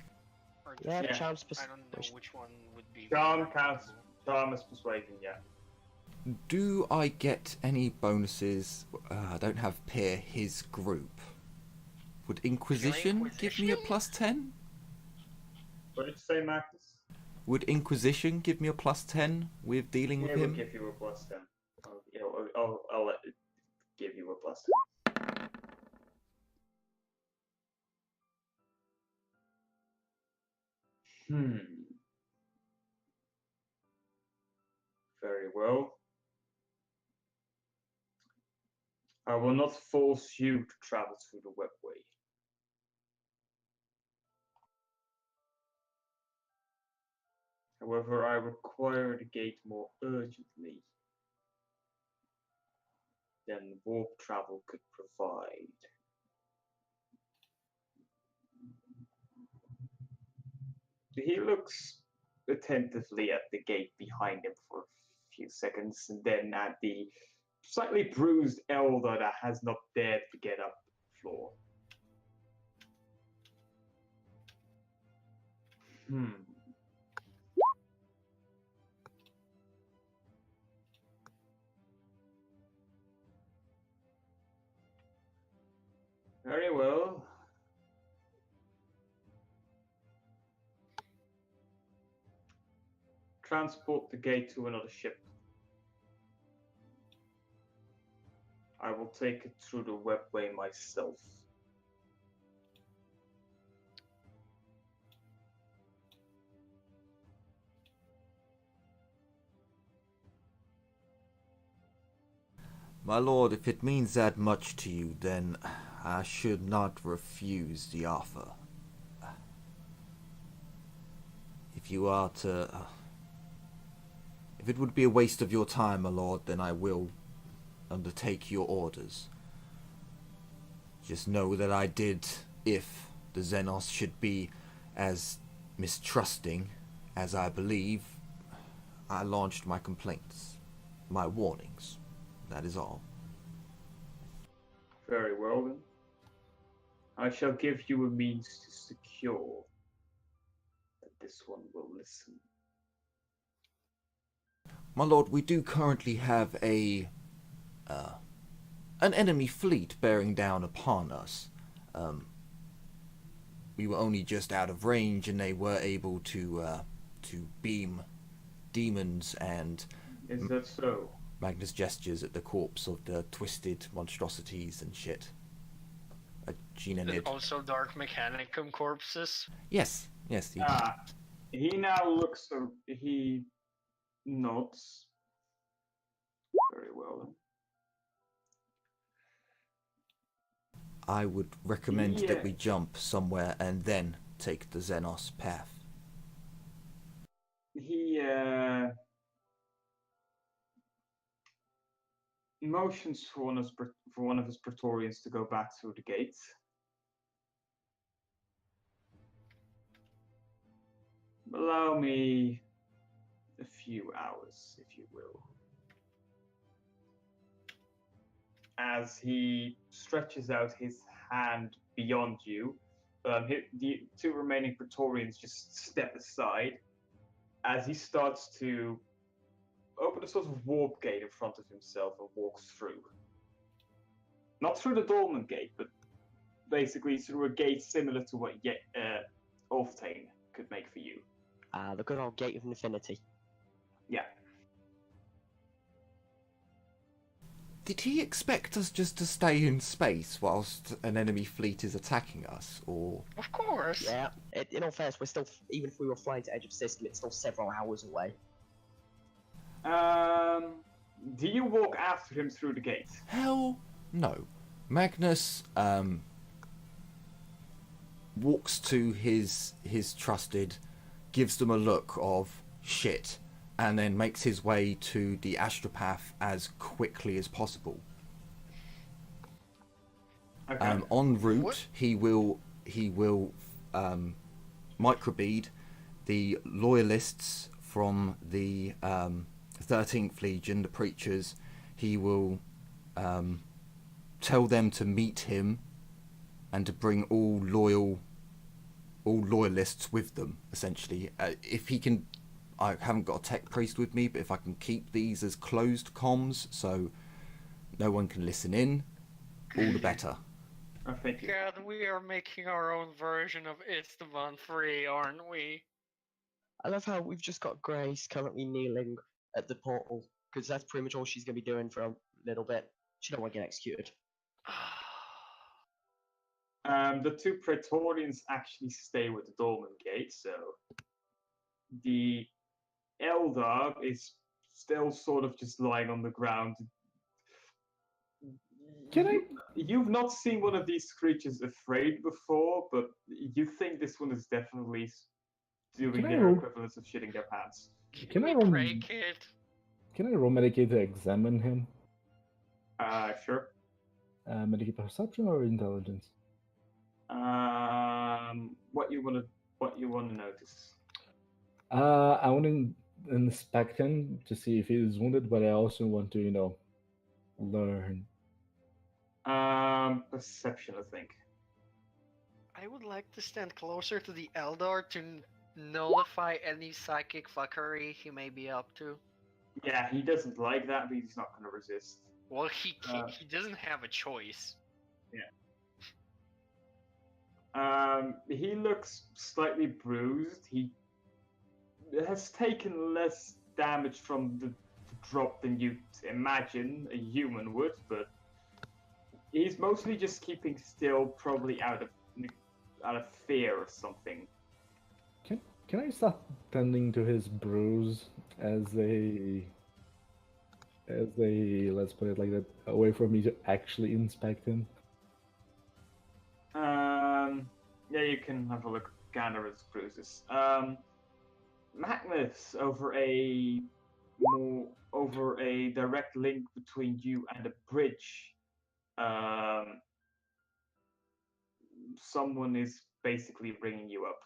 Or Yeah, Yeah. charms I don't know persuasion. which one would be. Charm more counts. valuable. Charm is persuasion, yeah. Do I get any bonuses? I don't have peer his group. Would Inquisition give me a Inquisition? +10? What did you say, Magness? Would Inquisition give me a +10 with dealing with Yeah, we'll him? give you a +10. I'll let it give you a +10. Very well. I will not force you to travel through the webway. However, I require the gate more urgently than warp travel could provide. He looks attentively at the gate behind him for a few seconds, and then at the slightly bruised elder that has not dared to get up the floor. Very well. Transport the gate to another ship. I will take it through the webway myself. My lord, if it means that much to you, then I should not refuse the offer. If you are to... if it would be a waste of your time, my lord, then I will undertake your orders. Just know that I did, if the Xenos should be as mistrusting as I believe, I launched my complaints, my warnings. That is all. Very well then. I shall give you a means to secure that this one will listen. My lord, we do currently have an enemy fleet bearing down upon us. We were only just out of range, and they were able to beam demons and... Is that so? Magness gestures at the corpse of the twisted monstrosities and shit. Gina And Nid. also Dark Mechanicum corpses. Yes. He now looks, he nods. Very well then. I would recommend Yeah. that we jump somewhere and then take the Xenos path. motions for one of his Praetorians to go back through the gates. Allow me a few hours, if you will. As he stretches out his hand beyond you, the two remaining Praetorians just step aside as he starts to open a sort of warp gate in front of himself and walks through. Not through the Dolmen Gate, but basically through a gate similar to what Ulftane could make for you. The good old Gate of Infinity. Yeah. Did he expect us just to stay in space whilst an enemy fleet is attacking us, or...? Of course. Yeah, in all fairness, we're still, even if we were flying to edge of system, it's still several hours away. Do you walk after him through the gate? Hell no. Magness walks to his trusted, gives them a look of shit, and then makes his way to the astropath as quickly as possible. Okay. En route, What? he will microbead the loyalists from the 13th Legion, the preachers. He will tell them to meet him and to bring all loyalists with them, essentially. If he can, I haven't got a tech priest with me, but if I can keep these as closed comms so no one can listen in, all the better. Oh, thank you. God, we are making our own version of Esteban 3, aren't we? I love how we've just got Grace currently kneeling at the portal, because that's pretty much all she's going to be doing for a little bit. She don't want to get executed. The two Praetorians actually stay with the Dolmen Gate, so the Eldar is still sort of just lying on the ground. You've not seen one of these creatures afraid before, but you think this one is definitely doing their equivalent of shitting their pants. Can I break it? Can I roll Medicate to examine him? Sure. Medicate perception or intelligence? What you wanna notice? I want to inspect him to see if he's wounded, but I also want to, learn. Perception, I think. I would like to stand closer to the Eldar to nullify any psychic fuckery he may be up to. Yeah, he doesn't like that, but he's not gonna resist. Well, he doesn't have a choice. He looks slightly bruised. He has taken less damage from the drop than you'd imagine a human would, but he's mostly just keeping still, probably out of fear or something. Can I start tending to his bruise as a let's put it like that, a way for me to actually inspect him? Yeah, you can have a look at Gander his bruises. Magness, over a direct link between you and a bridge. Someone is basically ringing you up.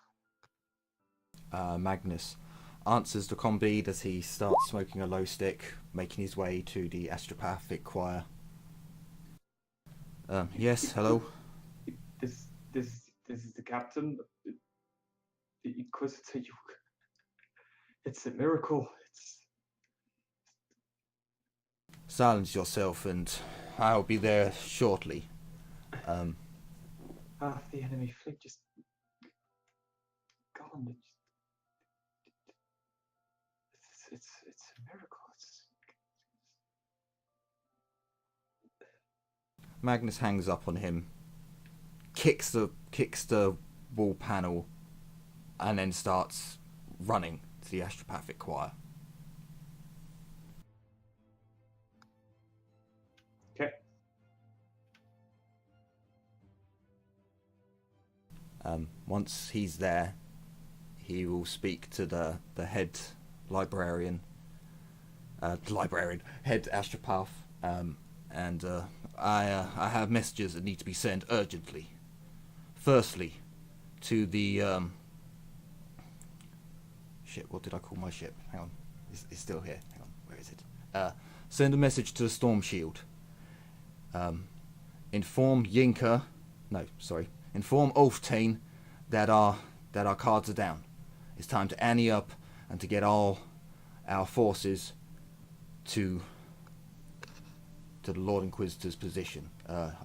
Magnus answers the combead as he starts smoking a low stick, making his way to the astropathic choir. Yes, hello? This is the captain. The Inquisitor. It's a miracle. Silence yourself and I'll be there shortly. Half the enemy fleet just gone. It's a miracle. Magnus hangs up on him, kicks the wall panel, and then starts running to the astropathic choir. Okay. Once he's there, he will speak to the head librarian, head astropath, and I have messages that need to be sent urgently. Firstly, to the shit. What did I call my ship? Hang on, it's still here. Hang on, where is it? Send a message to the Storm Shield. Inform Yinka. No, sorry. Inform Ulftane that our cards are down. It's time to ante up and to get all our forces to the Lord Inquisitor's position,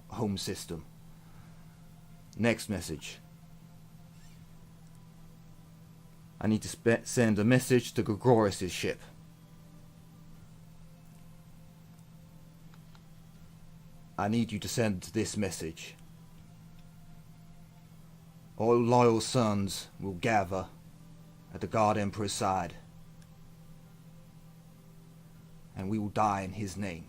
home system. Next message. I need to send a message to Gregorius' ship. I need you to send this message. All loyal sons will gather at the God Emperor's side, and we will die in his name.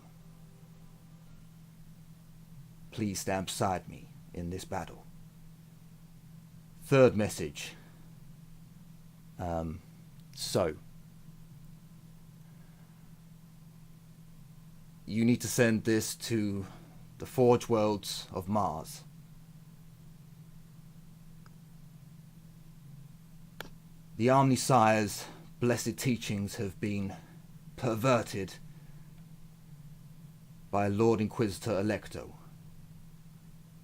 Please stand beside me in this battle. Third message. So, you need to send this to the Forge Worlds of Mars. The Omnissire's blessed teachings have been perverted by Lord Inquisitor Electo.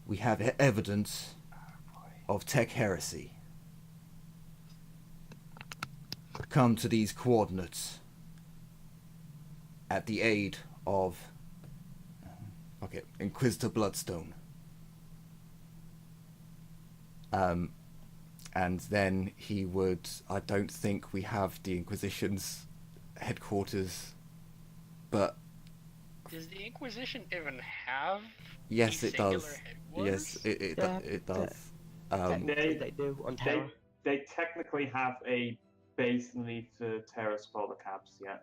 We have evidence of tech heresy. Come to these coordinates at the aid of Inquisitor Bloodstone. And then he would... I don't think we have the Inquisition's headquarters, but... Does the Inquisition even have Yes, a it singular does. headquarters? Yes, it does. Technically they do on Terra. They technically have a base underneath Terra's polar caps, yeah.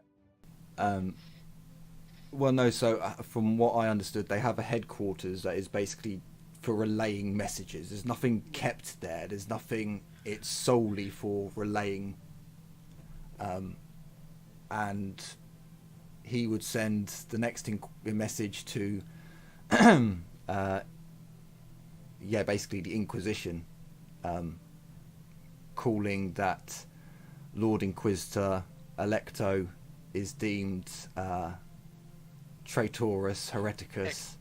Well, no, so from what I understood, they have a headquarters that is basically for relaying messages. There's nothing kept there. There's nothing... It's solely for relaying. And he would send the next message to... basically the Inquisition, calling that Lord Inquisitor Electo is deemed Traitorus Hereticus,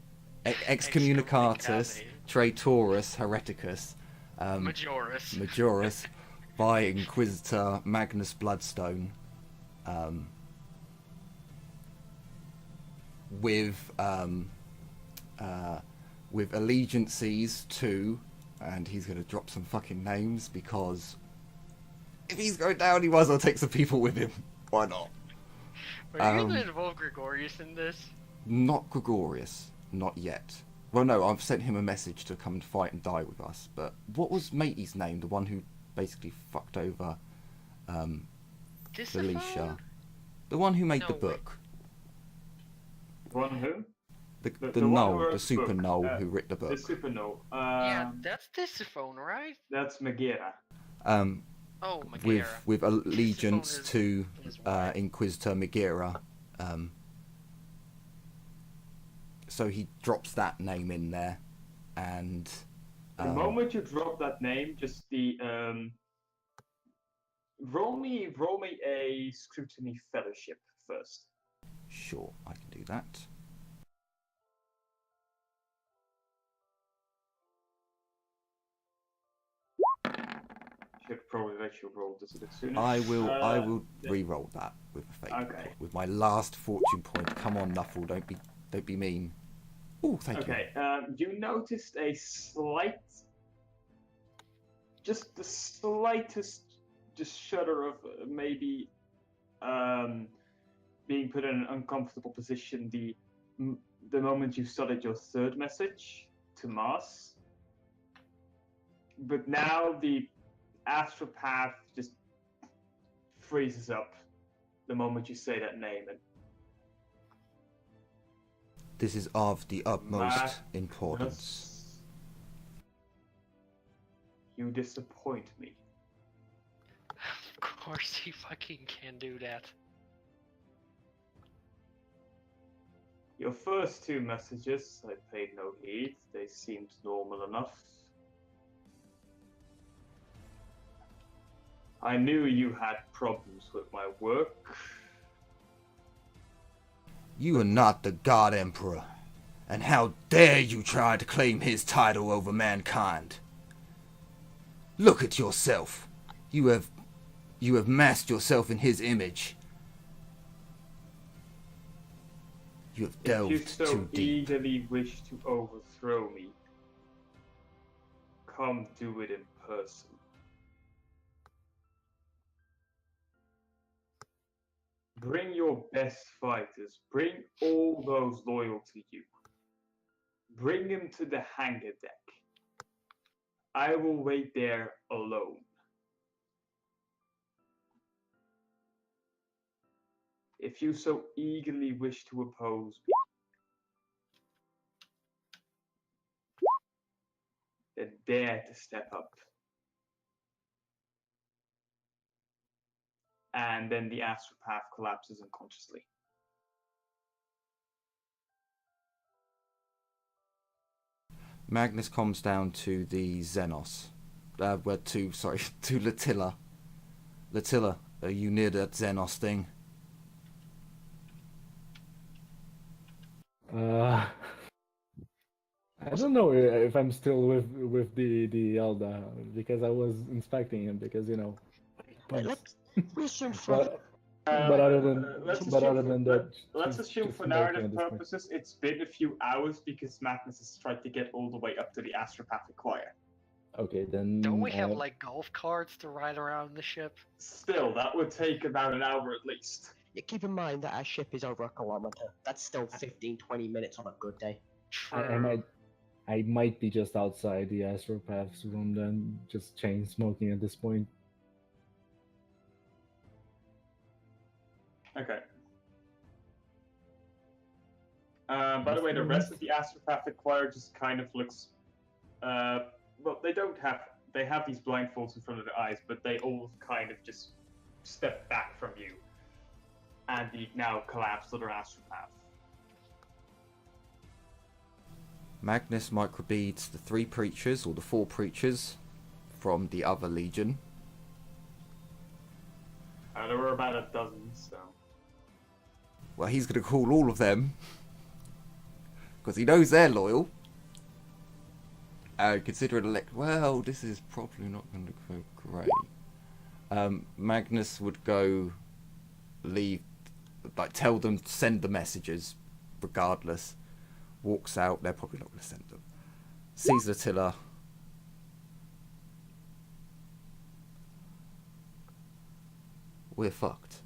Excommunicatus Traitorus Hereticus, Majoris by Inquisitor Magness Bloodstone, with allegiances to, and he's going to drop some fucking names, because if he's going down, he might as well take some people with him. Why not? Are you going to involve Gregorius in this? Not Gregorius, not yet. Well, no, I've sent him a message to come and fight and die with us, but what was Matey's name? The one who basically fucked over Felicia. The one who made the book. One who? The Null, the Super Null who wrote the book. The Super Null. Yeah, that's Tisiphone, right? That's Megara. Oh, Megara. With allegiance Tisiphone to is wife. Inquisitor Megara. So he drops that name in there, and The moment you drop that name, just the roll me a scrutiny fellowship first. Sure, I can do that. Should probably let you roll this a bit sooner. I will re-roll that with a fake. Okay. With my last fortune point. Come on, Nuffle, don't be mean. Oh, thank you. Okay, you noticed a slight, just the slightest, just shudder of maybe being put in an uncomfortable position the moment you started your third message to Mars. But now the astral path just freezes up the moment you say that name. And This is of the utmost importance. You disappoint me. Of course he fucking can do that. Your first two messages, I paid no heed. They seemed normal enough. I knew you had problems with my work. You are not the God Emperor, and how dare you try to claim his title over mankind? Look at yourself. You have masked yourself in his image. You have delved If you so too deep. eagerly wish to overthrow me, come do it in person. Bring your best fighters. Bring all those loyal to you. Bring them to the hangar deck. I will wait there alone. If you so eagerly wish to oppose me, then dare to step up. And then the astropath collapses unconsciously. Magness comes down to the xenos. To Latilla. Latilla, are you near that xenos thing? I don't know if I'm still with the Elda, because I was inspecting him, because Let's assume for but other than let's that, let's she's assume just for smoking narrative at this point. purposes, it's been a few hours because Magness has tried to get all the way up to the astropathic choir. Okay, then. Don't we have like golf carts to ride around the ship? Still, that would take about an hour at least. Yeah, keep in mind that our ship is over a kilometer. That's still 15-20 minutes on a good day. True. I might be just outside the astropath's room then, just chain smoking at this point. Okay. By the way, the rest of the astropathic choir just kind of looks. Well, they have these blindfolds in front of their eyes, but they all kind of just step back from you, and the now collapsed other astropath. Magness microbeads the 3 preachers, or the 4 preachers, from the other legion. There were about a dozen, so. Well, he's going to call all of them, because he knows they're loyal. Considering well, this is probably not going to go great. Magness would go tell them to send the messages, regardless. Walks out, they're probably not going to send them. Sees Attila. We're fucked.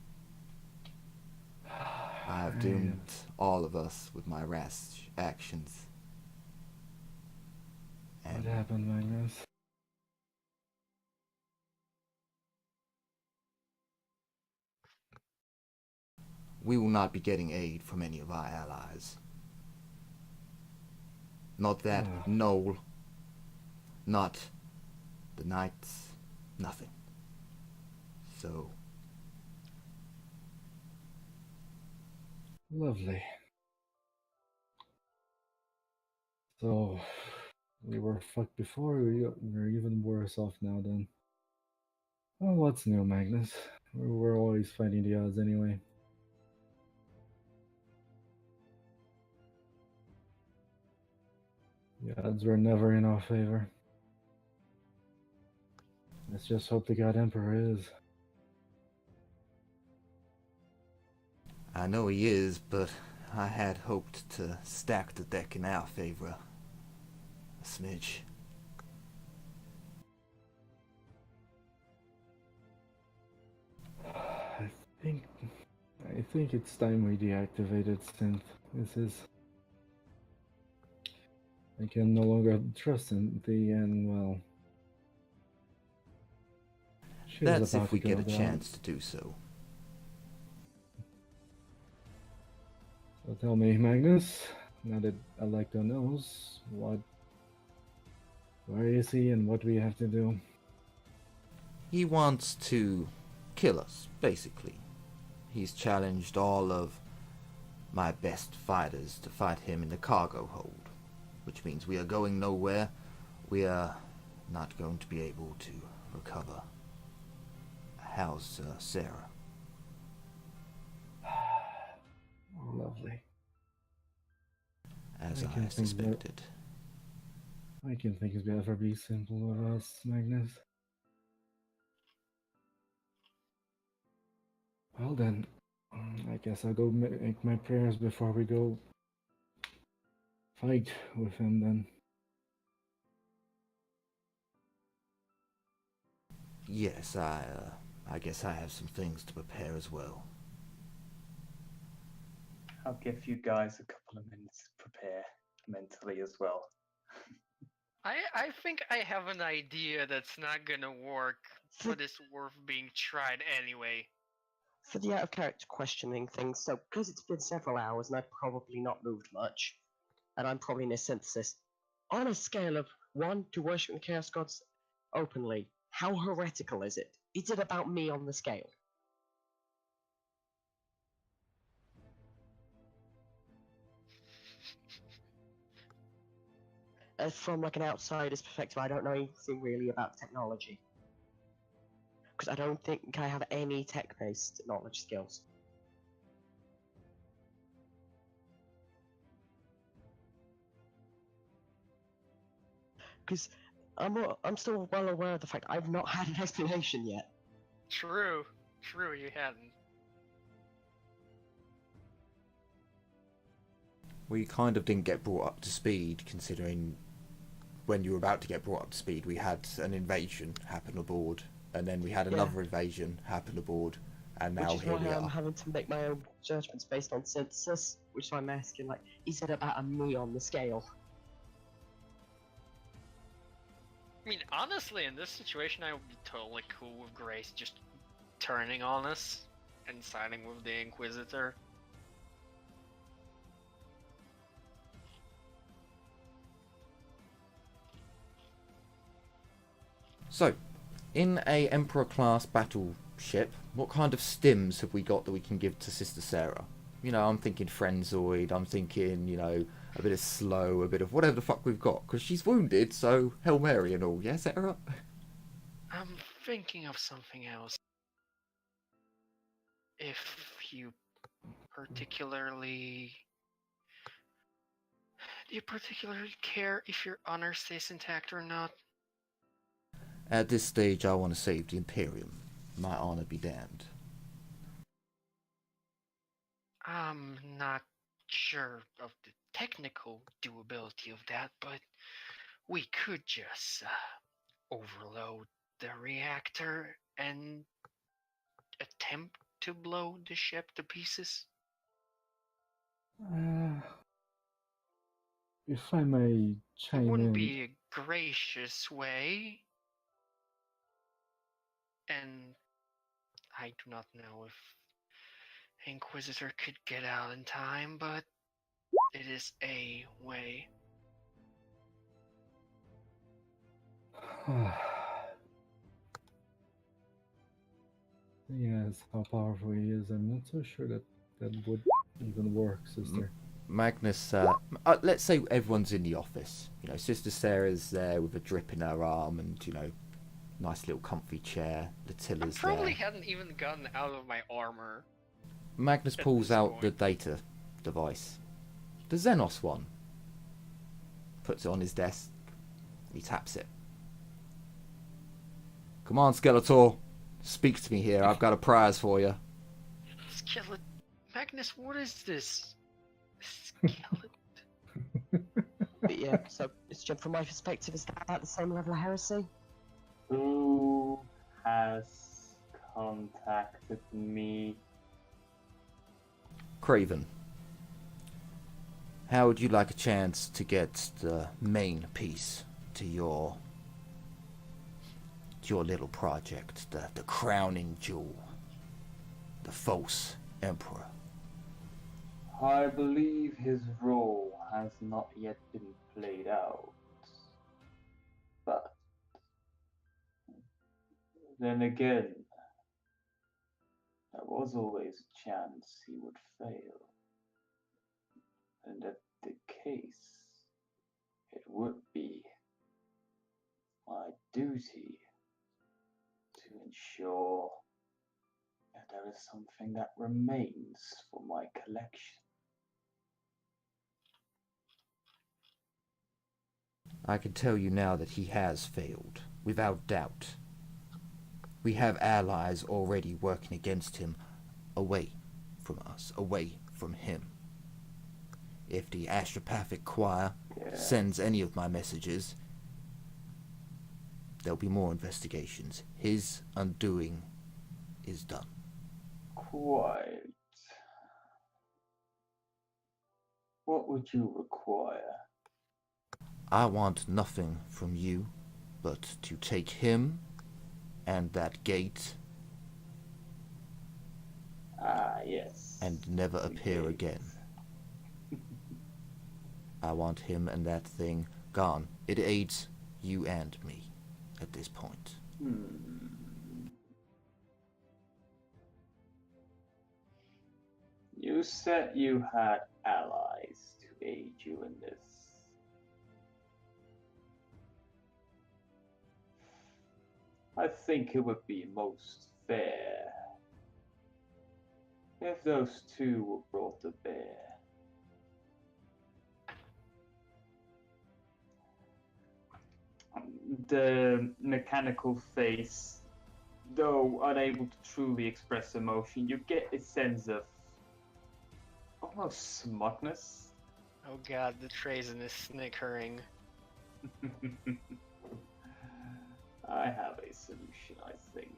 I have doomed all of us with my rash actions. What happened, Magnus? We will not be getting aid from any of our allies. Not that Knoll, not the Knights, nothing. So. Lovely. So, we were fucked before, we're even worse off now then. Well, what's new, Magnus? We're always fighting the odds anyway. The odds were never in our favor. Let's just hope the God Emperor is. I know he is, but I had hoped to stack the deck in our favor. A smidge. I think it's time we deactivated synth. I can no longer trust in the end, well. That's if we get a chance to do so. So tell me, Magnus, now that Alecto knows, where is he and what we have to do? He wants to kill us, basically. He's challenged all of my best fighters to fight him in the cargo hold, which means we are going nowhere. We are not going to be able to recover. How's Sarah? Lovely. As I I can think that- suspected. I can think it's better be simple with us, Magness. Well then, I guess I'll go make my prayers before we go fight with him then. Yes, I guess I have some things to prepare as well. I'll give you guys a couple of minutes to prepare mentally as well. I think I have an idea that's not gonna work, but it's worth being tried anyway. For the out of character questioning thing, so because it's been several hours and I've probably not moved much, and I'm probably in a synthesis, on a scale of 1 to worshipping the Chaos Gods openly, how heretical is it? Is it about me on the scale? From like an outsider's perspective, I don't know anything really about technology. Because I don't think I have any tech-based knowledge skills. Because I'm still well aware of the fact I've not had an explanation yet. True, you hadn't. We kind of didn't get brought up to speed, considering when you were about to get brought up to speed, we had an invasion happen aboard, and then we had another invasion happen aboard, and now Which is here why we I'm are. having to make my own judgments based on synthesis, which is why I'm asking, like, is it about a me on the scale? I mean, honestly, in this situation, I would be totally cool with Grace just turning on us and siding with the Inquisitor. So, in a Emperor class battleship, what kind of stims have we got that we can give to Sister Sarah? You know, I'm thinking Frenzoid, I'm thinking, you know, a bit of slow, a bit of whatever the fuck we've got, because she's wounded, so Hail Mary and all, yeah, Sarah? I'm thinking of something else. If you particularly... Do you particularly care if your honor stays intact or not? At this stage, I want to save the Imperium. My honor be damned. I'm not sure of the technical doability of that, but we could just overload the reactor and attempt to blow the ship to pieces. If I may It chime wouldn't in, be a gracious way, and I do not know if Inquisitor could get out in time, but it is a way. yes, how powerful he is, I'm not so sure that that would even work, sister. Magness, let's say everyone's in the office. You know, Sister Sarah's there with a drip in her arm and, you know, nice little comfy chair. I Latilla's probably there. hadn't even gotten out of my armor. Magnus at pulls this out the point. data device. The Xenos one. Puts it on his desk. He taps it. Come on, Skeletor. Speak to me here. I've got a prize for you. Skeleton. Magnus, what is this? Skeleton. But yeah, so it's just from my perspective, is that about the same level of heresy? Who has contacted me? Craven. How would you like a chance to get the main piece to your little project, the crowning jewel, the false emperor? I believe his role has not yet been played out. But then again, there was always a chance he would fail. And that the case, it would be my duty to ensure that there is something that remains for my collection. I can tell you now that he has failed, without doubt. We have allies already working against him, away from us, away from him. If the astropathic choir sends any of my messages, there'll be more investigations. His undoing is done. Quite. What would you require? I want nothing from you but to take him and that gate Ah, yes. and never appear gate. again. I want him and that thing gone. It aids you and me at this point. You said you had allies to aid you in this. I think it would be most fair if those two were brought to bear. The mechanical face, though unable to truly express emotion, you get a sense of almost smugness. Oh god, the Trazen is snickering. I have a solution, I think.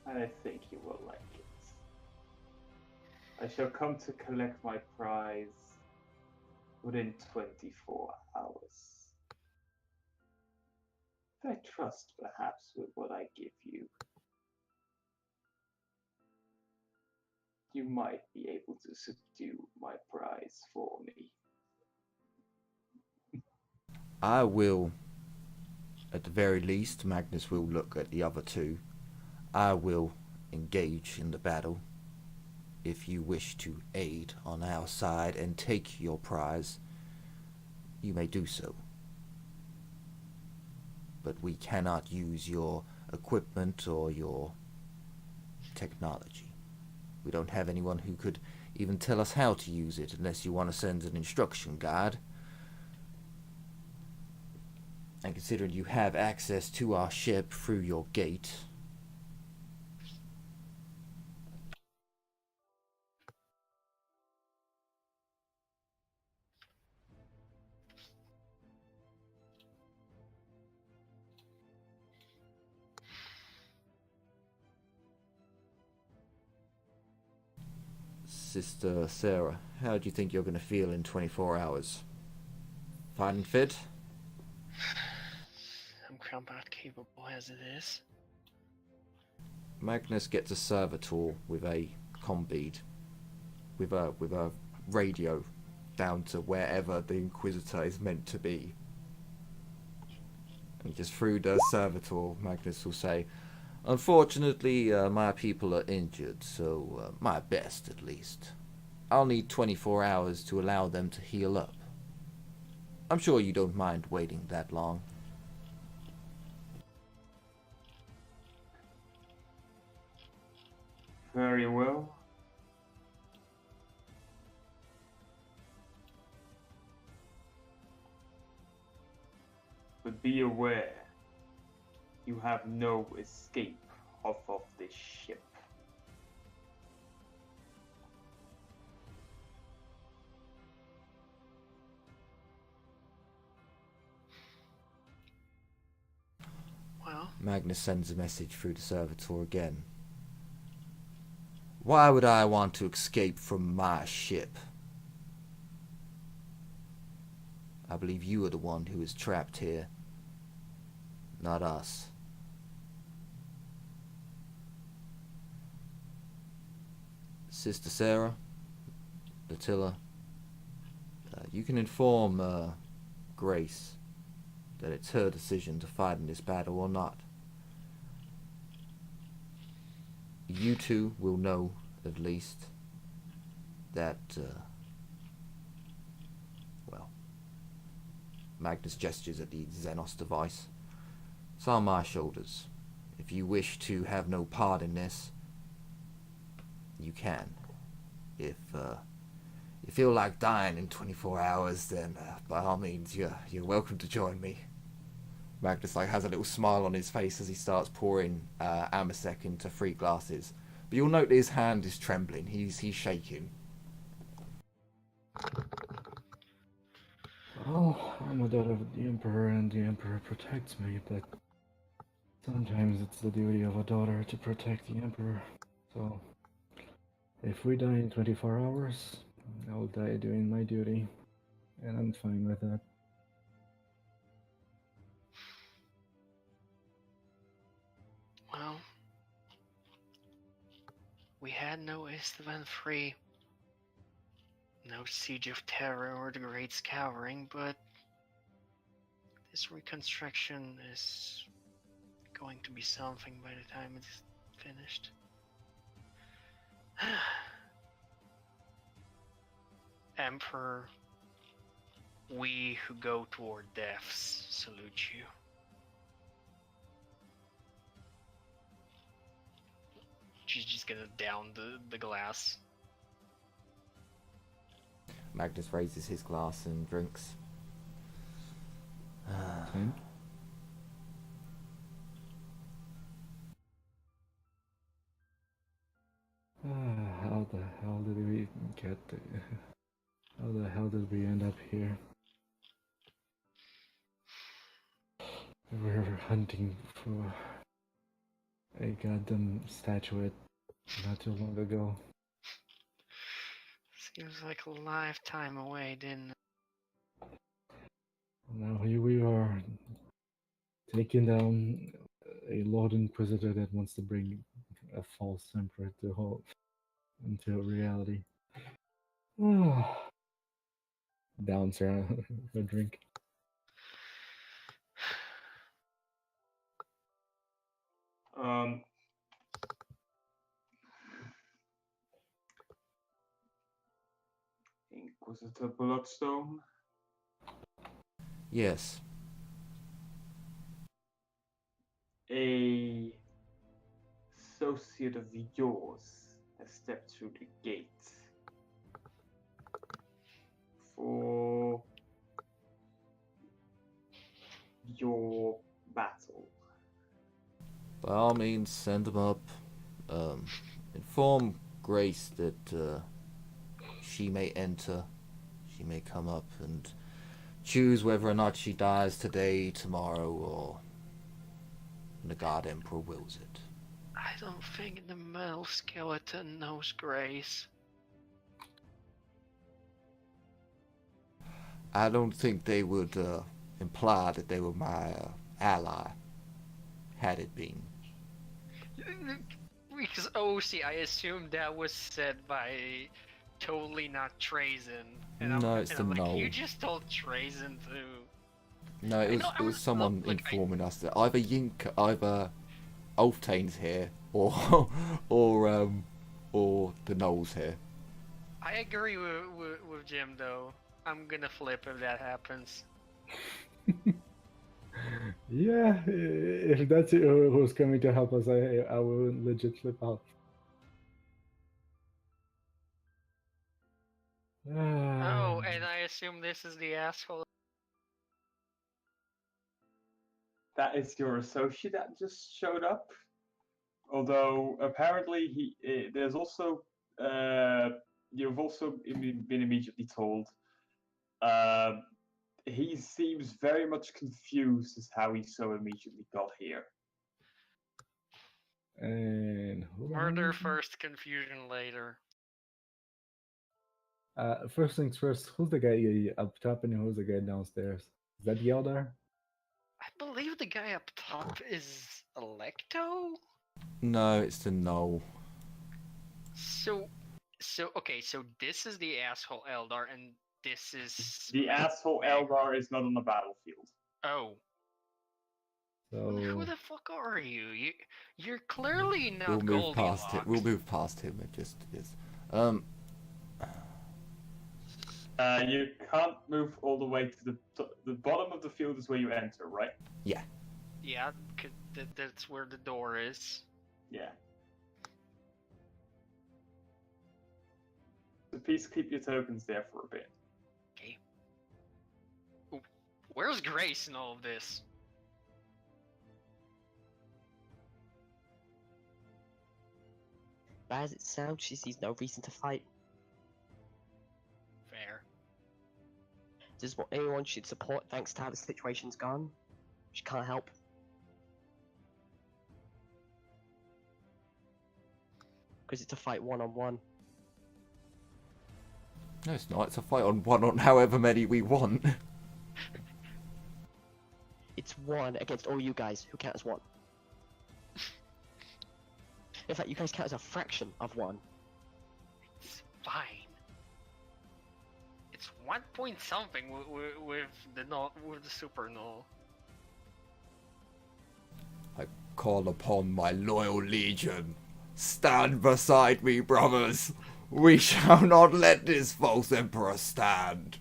And I think you will like it. I shall come to collect my prize within 24 hours. I trust perhaps with what I give you, you might be able to subdue my prize for me. I will, at the very least, Magness will look at the other two. I will engage in the battle. If you wish to aid on our side and take your prize, you may do so. But we cannot use your equipment or your technology. We don't have anyone who could even tell us how to use it unless you want to send an instruction guide. And considering you have access to our ship through your gate, Sister Sarah, how do you think you're going to feel in 24 hours? Fighting fit? I'm combat capable as it is. Magnus gets a servitor with a comm bead, with a radio down to wherever the Inquisitor is meant to be. And just through the servitor, Magnus will say, "Unfortunately, my people are injured, so my best at least. I'll need 24 hours to allow them to heal up. I'm sure you don't mind waiting that long." Very well. But be aware, you have no escape off of this ship. Well, Magnus sends a message through the servitor again. "Why would I want to escape from my ship? I believe you are the one who is trapped here, not us." Sister Sarah, Attila, you can inform Grace that it's her decision to fight in this battle or not. you two will know, at least, that, well, Magness gestures at the xenose device. It's on my shoulders. If you wish to have no part in this, you can. If you feel like dying in 24 hours, then by all means, you're welcome to join me. Magness has a little smile on his face as he starts pouring Amasek into 3 glasses. But you'll note that his hand is trembling. He's shaking. Oh, I'm a daughter of the Emperor, and the Emperor protects me, but sometimes it's the duty of a daughter to protect the Emperor. So, if we die in 24 hours, I'll die doing my duty, and I'm fine with that. Well, we had no Estevan free, no Siege of Terror or the Great Scouring, but this reconstruction is going to be something by the time it's finished. Emperor, we who go toward deaths salute you. She's just gonna down the glass. Magnus raises his glass and drinks. Same. How the hell did we get there? How the hell did we end up here? We were hunting for a goddamn statuette not too long ago. Seems like a lifetime away, didn't it? Now here we are, taking down a Lord Inquisitor that wants to bring a false emperor into reality. Downs her a drink. Inquisitor Bloodstone. Yes. A associate of yours has stepped through the gate for your battle. By all means, send him up. Inform Grace that she may enter. She may come up and choose whether or not she dies today, tomorrow, or when the God Emperor wills it. I don't think the metal skeleton knows Grace. I don't think they would imply that they were my ally, had it been. Because OC, I assume that was said by totally not Trazen. No, it's the I'm like, Null. you just told Trazen to... No, it was someone informing us that either Ulftane's here, or or the Knowles here. I agree with Jim, though. I'm gonna flip if that happens. Yeah, if that's who's coming to help us, I will legit flip out. Oh, and I assume this is the asshole. That is your associate that just showed up. Although apparently there's also you've also been immediately told. He seems very much confused as how he so immediately got here. And Murder first, confusion later. First things first, who's the guy up top and who's the guy downstairs? Is that Yeldar? I believe the guy up top is Electo? No, it's the Knoll. So okay, so this is the asshole Eldar, and this is... The asshole Eldar is not on the battlefield. Oh. Who So the fuck are you? You're clearly not We'll move past it. Goldilocks. We'll move past him. It just is. You can't move all the way to the bottom of the field is where you enter, right? Yeah. Yeah, that's where the door is. Yeah. So please keep your tokens there for a bit. Okay. Ooh, where's Grace in all of this? Bad as it sounds, she sees no reason to fight. Fair. This is what anyone should support thanks to how the situation's gone. She can't help. Because it's a fight one-on-one. No, it's not. It's a fight on one on however many we want. It's one against all you guys, who count as one. In fact, you guys count as a fraction of one. It's fine. It's 1 point something with the super null. I call upon my loyal legion. Stand beside me, brothers. We shall not let this false emperor stand.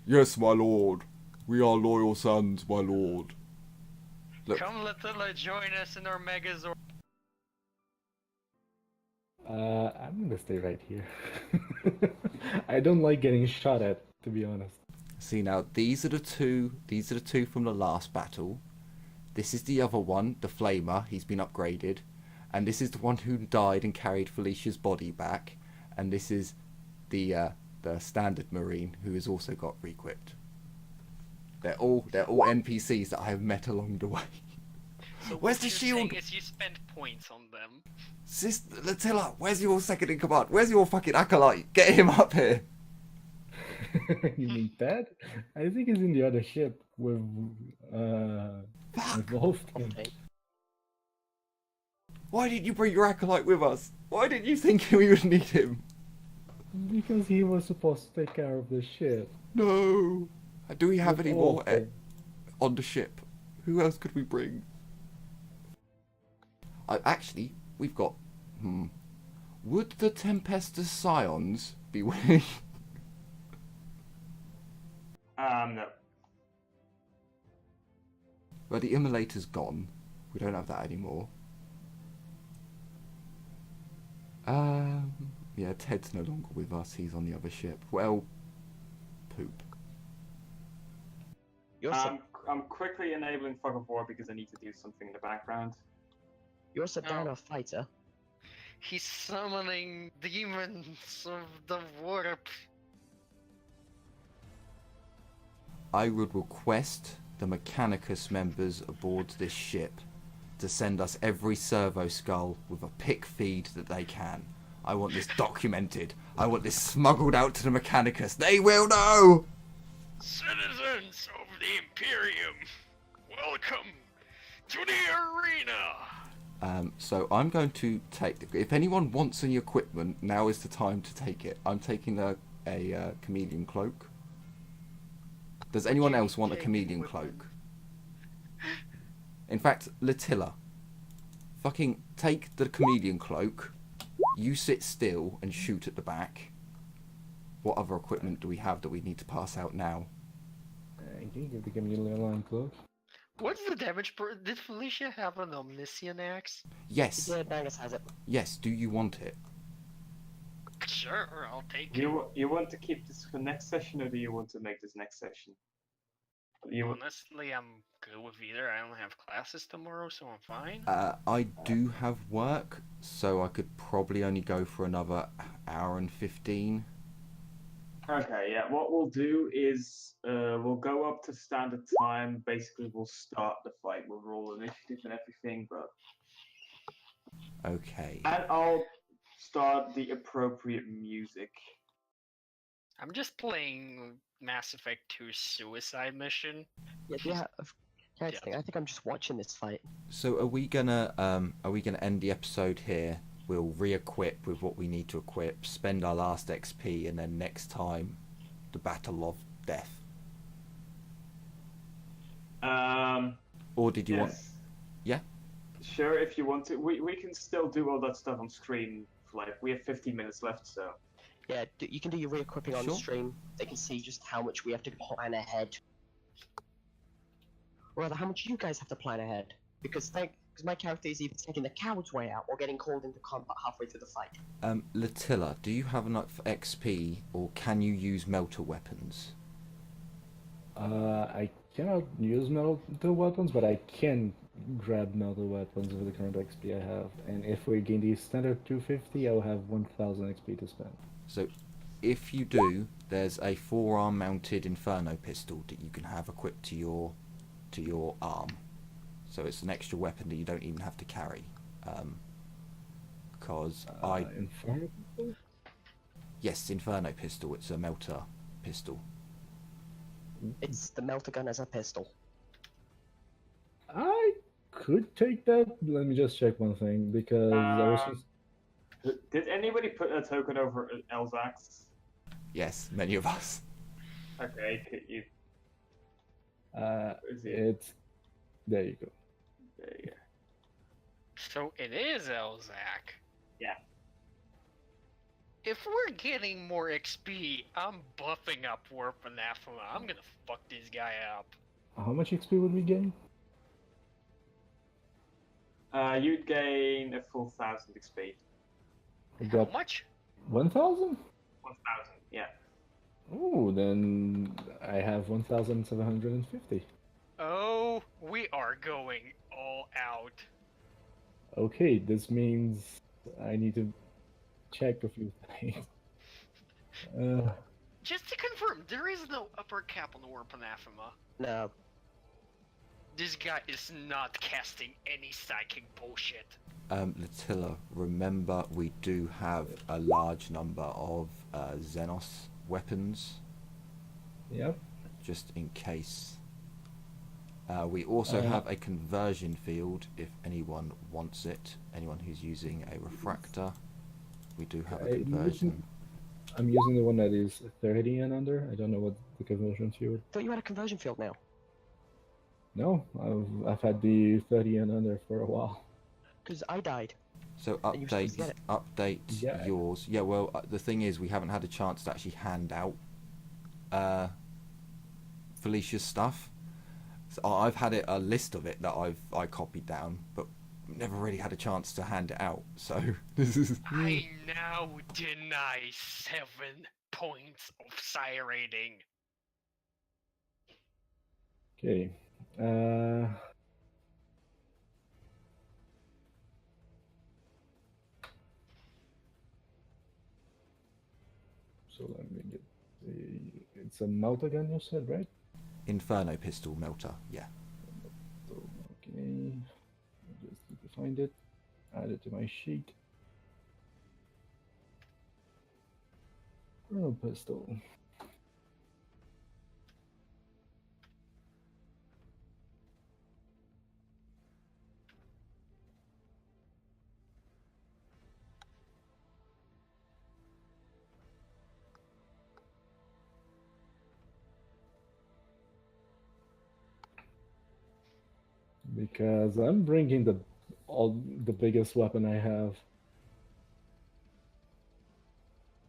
Yes, my lord. We are loyal sons, my lord. Look. Come, Attila, join us in our Megazord. I'm gonna stay right here. I don't like getting shot at, to be honest. See now, these are the two from the last battle. This is the other one, the Flamer, he's been upgraded. And this is the one who died and carried Felicia's body back. And this is the standard Marine who has also got re-equipped. They're all NPCs that I have met along the way. So Where's what the you're shield? saying is you spend points on them. Sister Latilla, where's your second in command? Where's your fucking acolyte? Get him up here. You mean that? I think he's in the other ship with Wolfgang. Okay. Why didn't you bring your acolyte with us? Why didn't you think we would need him? Because he was supposed to take care of the ship. No. Do we have With any more Wolfgang. on the ship? Who else could we bring? Actually, we've got... Would the Tempestus Scions be willing? No. Well, the Immolator's gone. We don't have that anymore. Yeah, Ted's no longer with us. He's on the other ship. Well, poop. You're I'm quickly enabling Fog of War because I need to do something in the background. a Sedano fighter. He's summoning demons of the warp. I would request the Mechanicus members aboard this ship to send us every servo skull with a pick feed that they can. I want this documented. I want this smuggled out to the Mechanicus. They will know! Citizens of the Imperium, welcome to the arena! So I'm going to take... If anyone wants any equipment, now is the time to take it. I'm taking a chameleon cloak. Does anyone else want a chameleon cloak? In fact, Latilla, fucking take the chameleon cloak. You sit still and shoot at the back. What other equipment do we have that we need to pass out now? I can give the chameleon line close. What's the damage per... Did Felicia have an Omniscient axe? Yes, Yeah, Magness has it. yes. Do you want it? Sure, I'll take it. You want to keep this for next session, or do you want to make this next session? Honestly, I'm good with either. I don't have classes tomorrow, so I'm fine. I do have work, so I could probably only go for another hour and 15. Okay, yeah. What we'll do is we'll go up to standard time. Basically, we'll start the fight. We'll roll initiative and everything, but Okay. and I'll start the appropriate music. I'm just playing Mass Effect 2 Suicide Mission. Yeah, thing. I think I'm just watching this fight. So are we gonna end the episode here? We'll re-equip with what we need to equip, spend our last XP, and then next time, the Battle of Death. Or did you want? Yes. Yeah. Sure, if you want to. We can still do all that stuff on stream. Like, we have 15 minutes left, so. Yeah, you can do your re-equipping on Sure. stream. They can see just how much we have to plan ahead. Or rather, how much you guys have to plan ahead. Because my character is either taking the coward's way out or getting called into combat halfway through the fight. Latilla, do you have enough XP, or can you use melter weapons? I cannot use melter weapons, but I can grab melter weapons with the current XP I have. And if we gain the standard 250, I'll have 1000 XP to spend. So, if you do, there's a forearm mounted Inferno pistol that you can have equipped to your arm. So it's an extra weapon that you don't even have to carry. Because Inferno pistol? Yes, Inferno pistol. It's a melter pistol. It's the melter gun as a pistol. I could take that. Let me just check one thing, because I was just... Did anybody put a token over Elzax? Yes, many of us. Okay, could you? Is it? It's... There you go. There you go. So it is Elzac. Yeah. If we're getting more XP, I'm buffing up Warp Anathema. I'm gonna fuck this guy up. How much XP would we gain? You'd gain a full 1000 XP. We How got much? 1000? 1000, yeah. Oh, then I have 1750. Oh, we are going all out. Okay, this means I need to check a few things. Just to confirm, there is no upper cap on the Warp Anathema. No. This guy is not casting any psychic bullshit. Latilla, remember we do have a large number of xenose weapons, Yep. just in case. We also have a conversion field if anyone wants it. Anyone who's using a refractor, we do have a conversion. I'm using the one that is 30 and under. I don't know what the conversion field. Thought you had a conversion field now. No, I've had the 30 and under for a while. Because I died. So And you were supposed to get update Yeah. yours. Yeah, well, the thing is, we haven't had a chance to actually hand out Felicia's stuff. So I've had a list of it that I copied down, but never really had a chance to hand it out. So this is. I now deny 7 points of psi rating. Okay. So let me get the... It's a melter gun, you said, right? Inferno pistol melter, yeah. So, okay. I just need to find it. Add it to my sheet. Oh, pistol. Because I'm bringing the biggest weapon I have.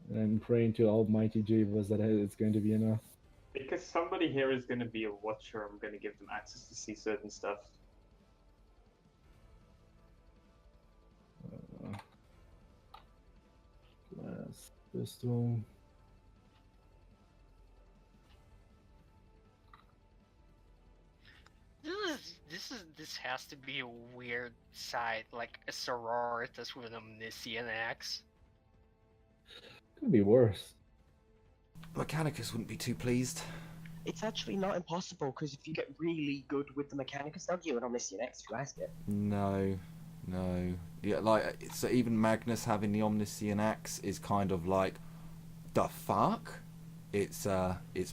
And I'm praying to Almighty Jeebus that it's going to be enough. Because somebody here is going to be a watcher, I'm going to give them access to see certain stuff. Glass pistol. This has to be a weird site, like a sororitas with omniscient axe. Could be worse. Mechanicus wouldn't be too pleased. It's actually not impossible, because if you get really good with the Mechanicus, they'll give you an Omniscient X if you ask it. No. Yeah, like, so even Magness having the Omniscient Axe is kind of like, the fuck? It's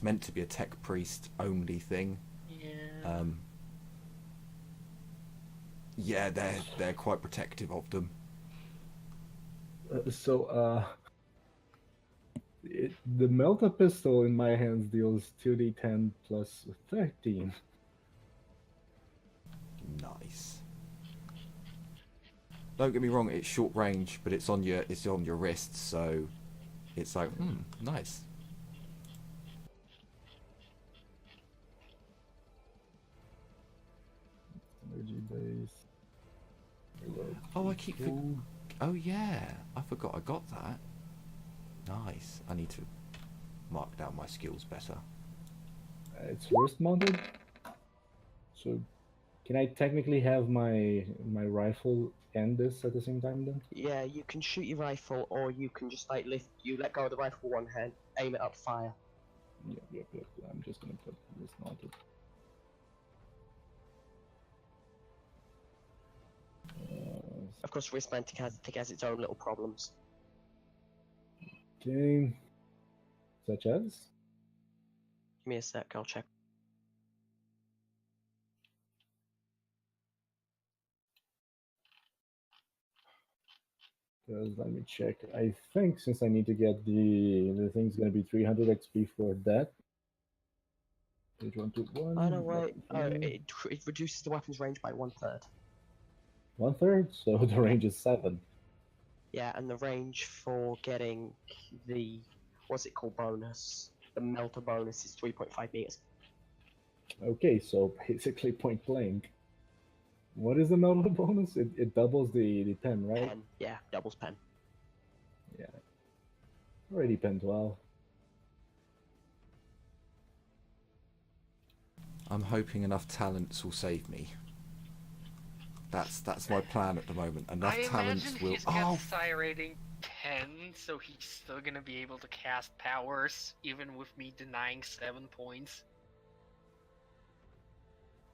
meant to be a tech priest only thing. Yeah. Yeah, they're quite protective of them. The melter pistol in my hands deals 2d10 plus 13. Nice. Don't get me wrong, it's short range, but it's on your wrist, so it's like, nice. Energy base. Oh, I keep. Oh yeah, I forgot I got that. Nice. I need to mark down my skills better. It's wrist mounted. So, can I technically have my rifle and this at the same time then? Yeah, you can shoot your rifle, or you can just like let go of the rifle with one hand, aim it up, fire. Yep. I'm just gonna put wrist mounted. Of course, wrist-mounted has its own little problems. Okay. Such as? Give me a sec, I'll check. Because let me check. I think since I need to get the thing's gonna be 300 XP for that. Page 121. Oh no, wait. Oh, it reduces the weapon's range by 1/3. 1/3, so the range is 7. Yeah, and the range for getting the what's it called bonus, the melter bonus, is 3.5 meters. Okay, so basically point blank. What is the melter bonus? It doubles the pen, right? Pen, yeah, doubles pen. Yeah. Already pen 12. I'm hoping enough talents will save me. That's my plan at the moment. Enough I talents imagine will. he's got Oh, psi rating 10, so he's still gonna be able to cast powers, even with me denying 7 points.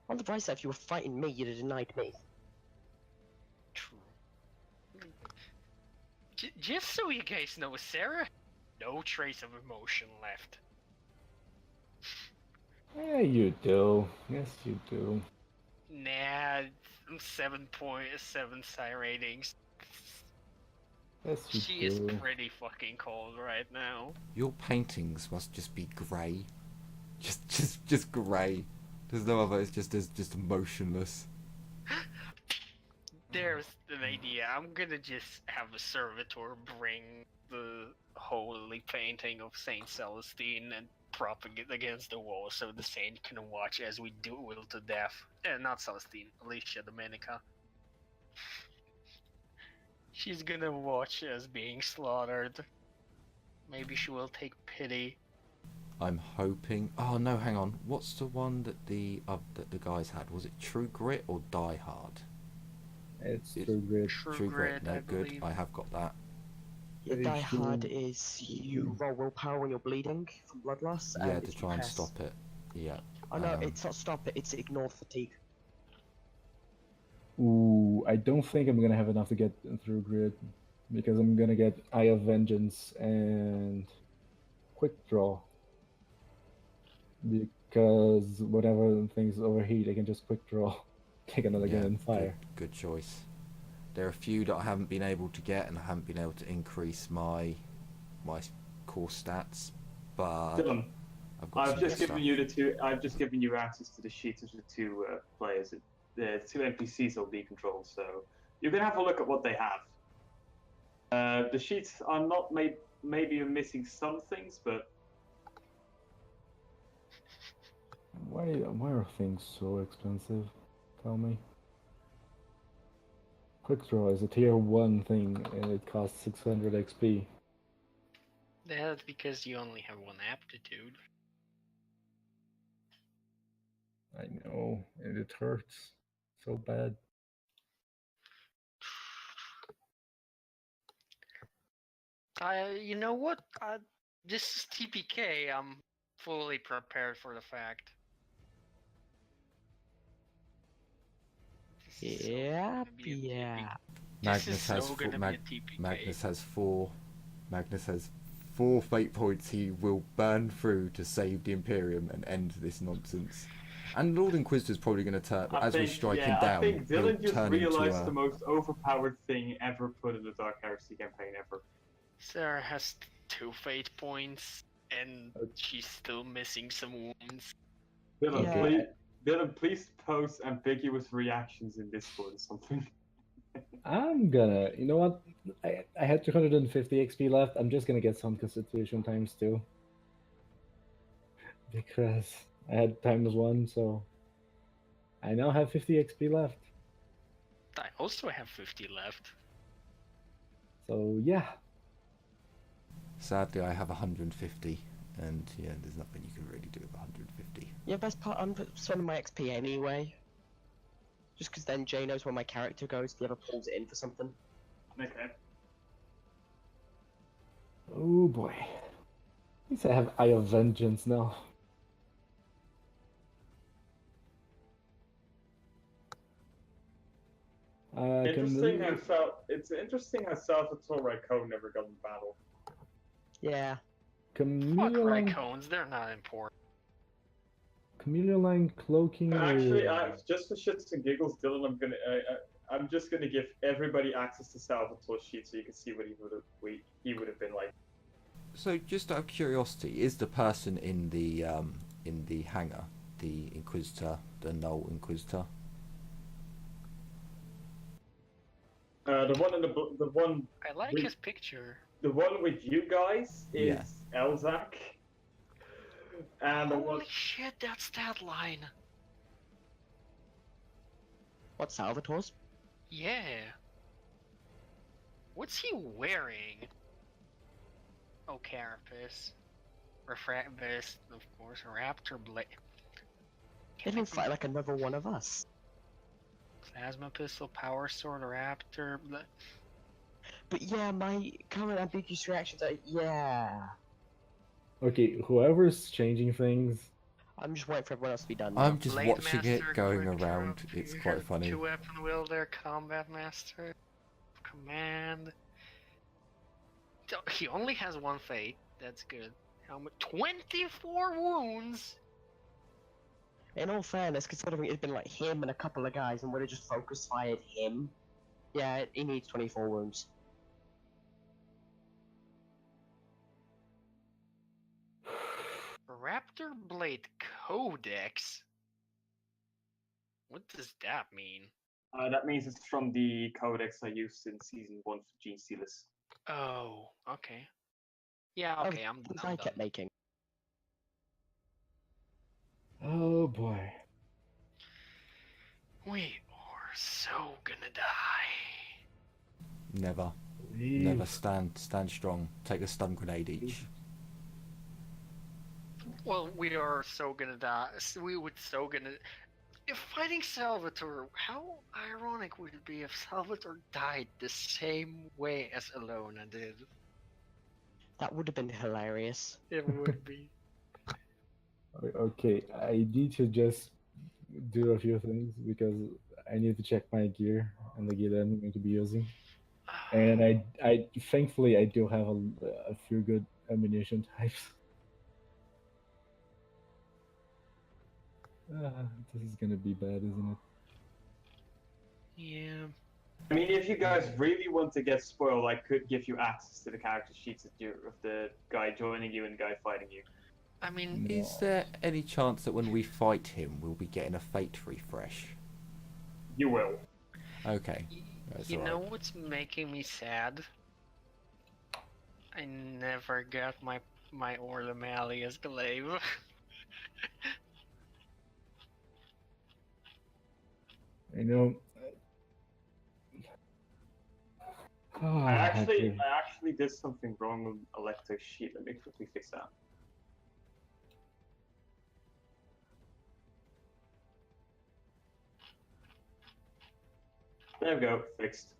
On the bright side, if you were fighting me, you'd have denied me. True. Just so you guys know, Sarah, no trace of emotion left. Yeah, you do. Yes, you do. Nah, 7.7 psi ratings. Yes, you She do. is pretty fucking cold right now. your paintings must just be grey. Just grey. There's no other. It's just motionless. There's an idea. I'm gonna just have a servitor bring the holy painting of Saint Celestine and propping it against the wall so the saint can watch as we duel to death. Not Celestine, Alicia Domenica. She's gonna watch us being slaughtered. Maybe she will take pity. I'm hoping. Oh no, hang on. What's the one that the guys had? Was it True Grit or Die Hard? It's It's True Grit. True Grit, No, I good. believe. I have got that. Your Pretty die hard sure- is you roll willpower when you're bleeding from blood loss. Yeah, and to if you try and pass- stop it. Yeah. Oh no, it's not stop it, it's ignore fatigue. Ooh, I don't think I'm gonna have enough to get through Grid because I'm gonna get Eye of Vengeance and Quick Draw. Because whatever things overheat, I can just Quick Draw, take another gun and fire. Good choice. There are a few that I haven't been able to get, and I haven't been able to increase my core stats. But Dylan, I've got I've some just good given stuff. you the two. I've just given you access to the sheets of the two players. The two NPCs will be controlled, so you can have a look at what they have. The sheets are not made. Maybe you're missing some things, but Why are things so expensive? Tell me. Quick Draw is a tier 1 thing and it costs 600 XP. That's because you only have one aptitude. I know, and it hurts so bad. You know what? This is TPK. I'm fully prepared for the fact. This is so Yeah, gonna be a yeah. This is Magness has so four, gonna be a TPK. Magness has 4. Magnus has 4 fate points he will burn through to save the Imperium and end this nonsense. And Lord Inquisitor's probably going to turn, as we strike him down, I think he'll Dylan just turn realized into the most overpowered thing ever put in the Dark Heresy campaign ever. Sarah has 2 fate points, and she's still missing some wounds. Dylan, Yeah. Dylan, please post ambiguous reactions in Discord or something. I'm gonna, you know what? I had 250 XP left. I'm just gonna get some Constitution times 2. Because I had times 1, so I now have 50 XP left. I also have 50 left. So yeah. Sadly, I have 150, and yeah, there's nothing you can really do with 150. Yeah, best part, I'm spending my XP anyway. Just because then Jay knows where my character goes if he ever pulls it in for something. Okay. Oh boy. At least I have Eye of Vengeance now. It's interesting how Salvatore Raikkonen never got in battle. Yeah. Fuck Chameleon Raycones, they're not important. Chameleon cloaking. Actually, just for shits and giggles, Dylan, I'm just gonna give everybody access to Salvatore's sheet so you can see what he would have been like. So, just out of curiosity, is the person in the hangar the Inquisitor, the Null Inquisitor? The one I like his picture. The one with you guys is Yeah. Elzak. And the one Holy shit, that's that line. What, Salvatore's? Yeah. What's he wearing? Oh, carapace. Refract vest, of course. Raptor blade. They don't fight like another one of us. Plasma pistol, power sword, raptor. But yeah, my current ambiguous reactions are, yeah. Okay, whoever's changing things. I'm just waiting for everyone else to be done now. I'm just Blade watching it master, going quick around. drop, It's you quite have funny. 2-weapon wielder, combat master, command. He only has 1 fate. That's good. How much? 24 wounds. In all fairness, considering it's been like him and a couple of guys and would have just focus fired him, yeah, he needs 24 wounds. Raptor blade codex. What does that mean? that means it's from the codex I used in season 1 for Gene Stealers. Oh, okay. Yeah, okay, I'm I done. kept making. Oh boy. We are so gonna die. Never. Leave. Never stand strong. Take a stun grenade each. Well, we are so gonna die. We would so gonna. If fighting Salvatore, how ironic would it be if Salvatore died the same way as Alona did? That would have been hilarious. It would be. Okay, I need to just do a few things because I need to check my gear and the gear that I'm going to be using. And I thankfully I do have a few good ammunition types. This is gonna be bad, isn't it? Yeah. I mean, if you guys really want to get spoiled, I could give you access to the character sheets of the guy joining you and the guy fighting you. I mean, No. Is there any chance that when we fight him, we'll be getting a fate refresh? You will. Okay. That's you all know right. what's making me sad? I never got my Orla Malleus glaive. I know. I actually did something wrong with Electo's sheet. Let me quickly fix that. There we go, fixed.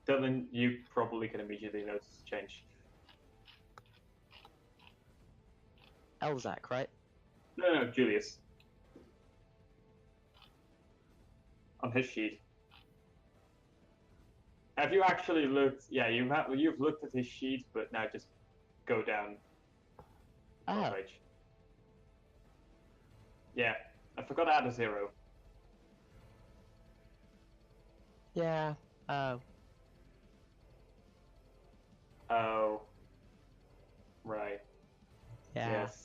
Dylan, you probably can immediately notice the change. Elzak, right? No, Julius. On his sheet. Have you actually looked? Yeah, you've looked at his sheet, but now just go down. Oh. Page. Yeah, I forgot to add a 0. Yeah. Oh. Oh. Right. Yeah. Yes.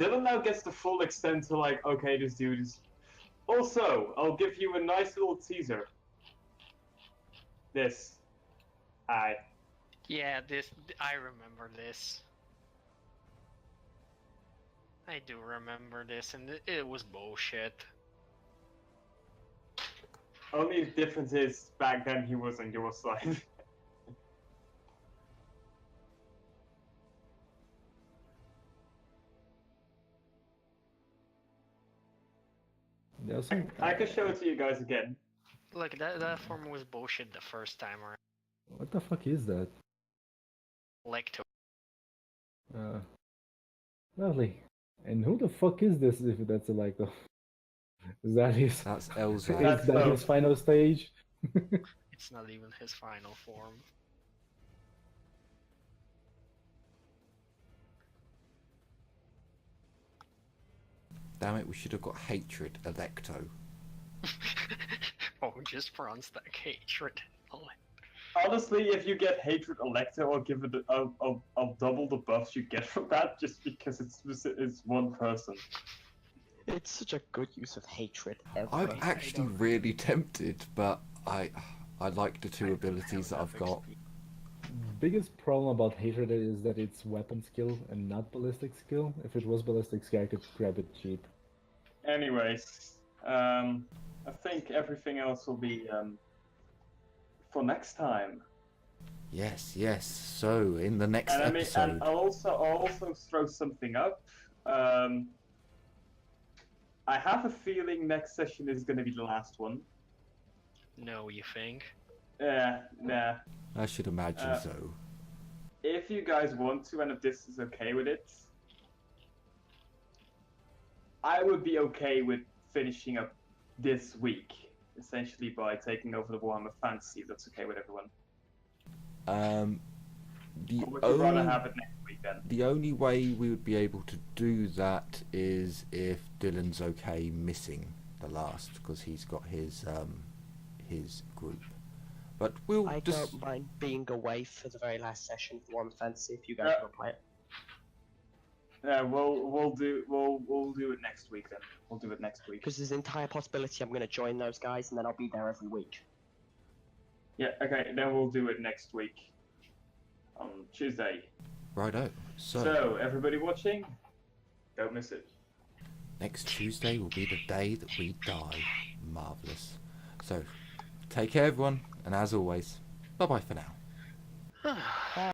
yeah, Dylan now gets the full extent to like, okay, this dude is. Also, I'll give you a nice little teaser. This. Hi. Yeah, I remember this. I do remember this, and it was bullshit. Only difference is back then he was on your side. There's some. I can show it to you guys again. Look, that form was bullshit the first time around. What the fuck is that? Lecto. Lovely. And who the fuck is this? If that's a like, is that his? That's Is Elza. That's that his final stage? It's not even his final form. Damn it, we should have got Hatred Electo. Oh, just bronze stack hatred. Honestly, if you get Hatred Elector, I'll double the buffs you get from that, just because it's one person. It's such a good use of hatred ever. I'm actually really tempted, but I like the two abilities that I've got. Biggest problem about Hatred is that it's weapon skill and not ballistic skill. If it was ballistic skill, I could grab it cheap. Anyways, I think everything else will be for next time. Yes, yes. So in the next And I mean, episode, and I'll also throw something up. I have a feeling next session is going to be the last one. No, you think? Nah. I should imagine so. If you guys want to, and if this is okay with it, I would be okay with finishing up this week, essentially by taking over the Warhammer Fantasy. If that's okay with everyone. The Or would you rather only have it next week then? the only way we would be able to do that is if Dylan's okay missing the last, because he's got his group. But we'll I just don't mind being away for the very last session for Warhammer Fantasy if you guys want to play it. Yeah, we'll do it next week then. We'll do it next week. Because there's an entire possibility I'm going to join those guys and then I'll be there every week. Yeah, okay, then we'll do it next week. On Tuesday. righto. So, everybody watching, don't miss it. Next Tuesday will be the day that we die. Marvellous. So, take care everyone, and as always, bye bye for now.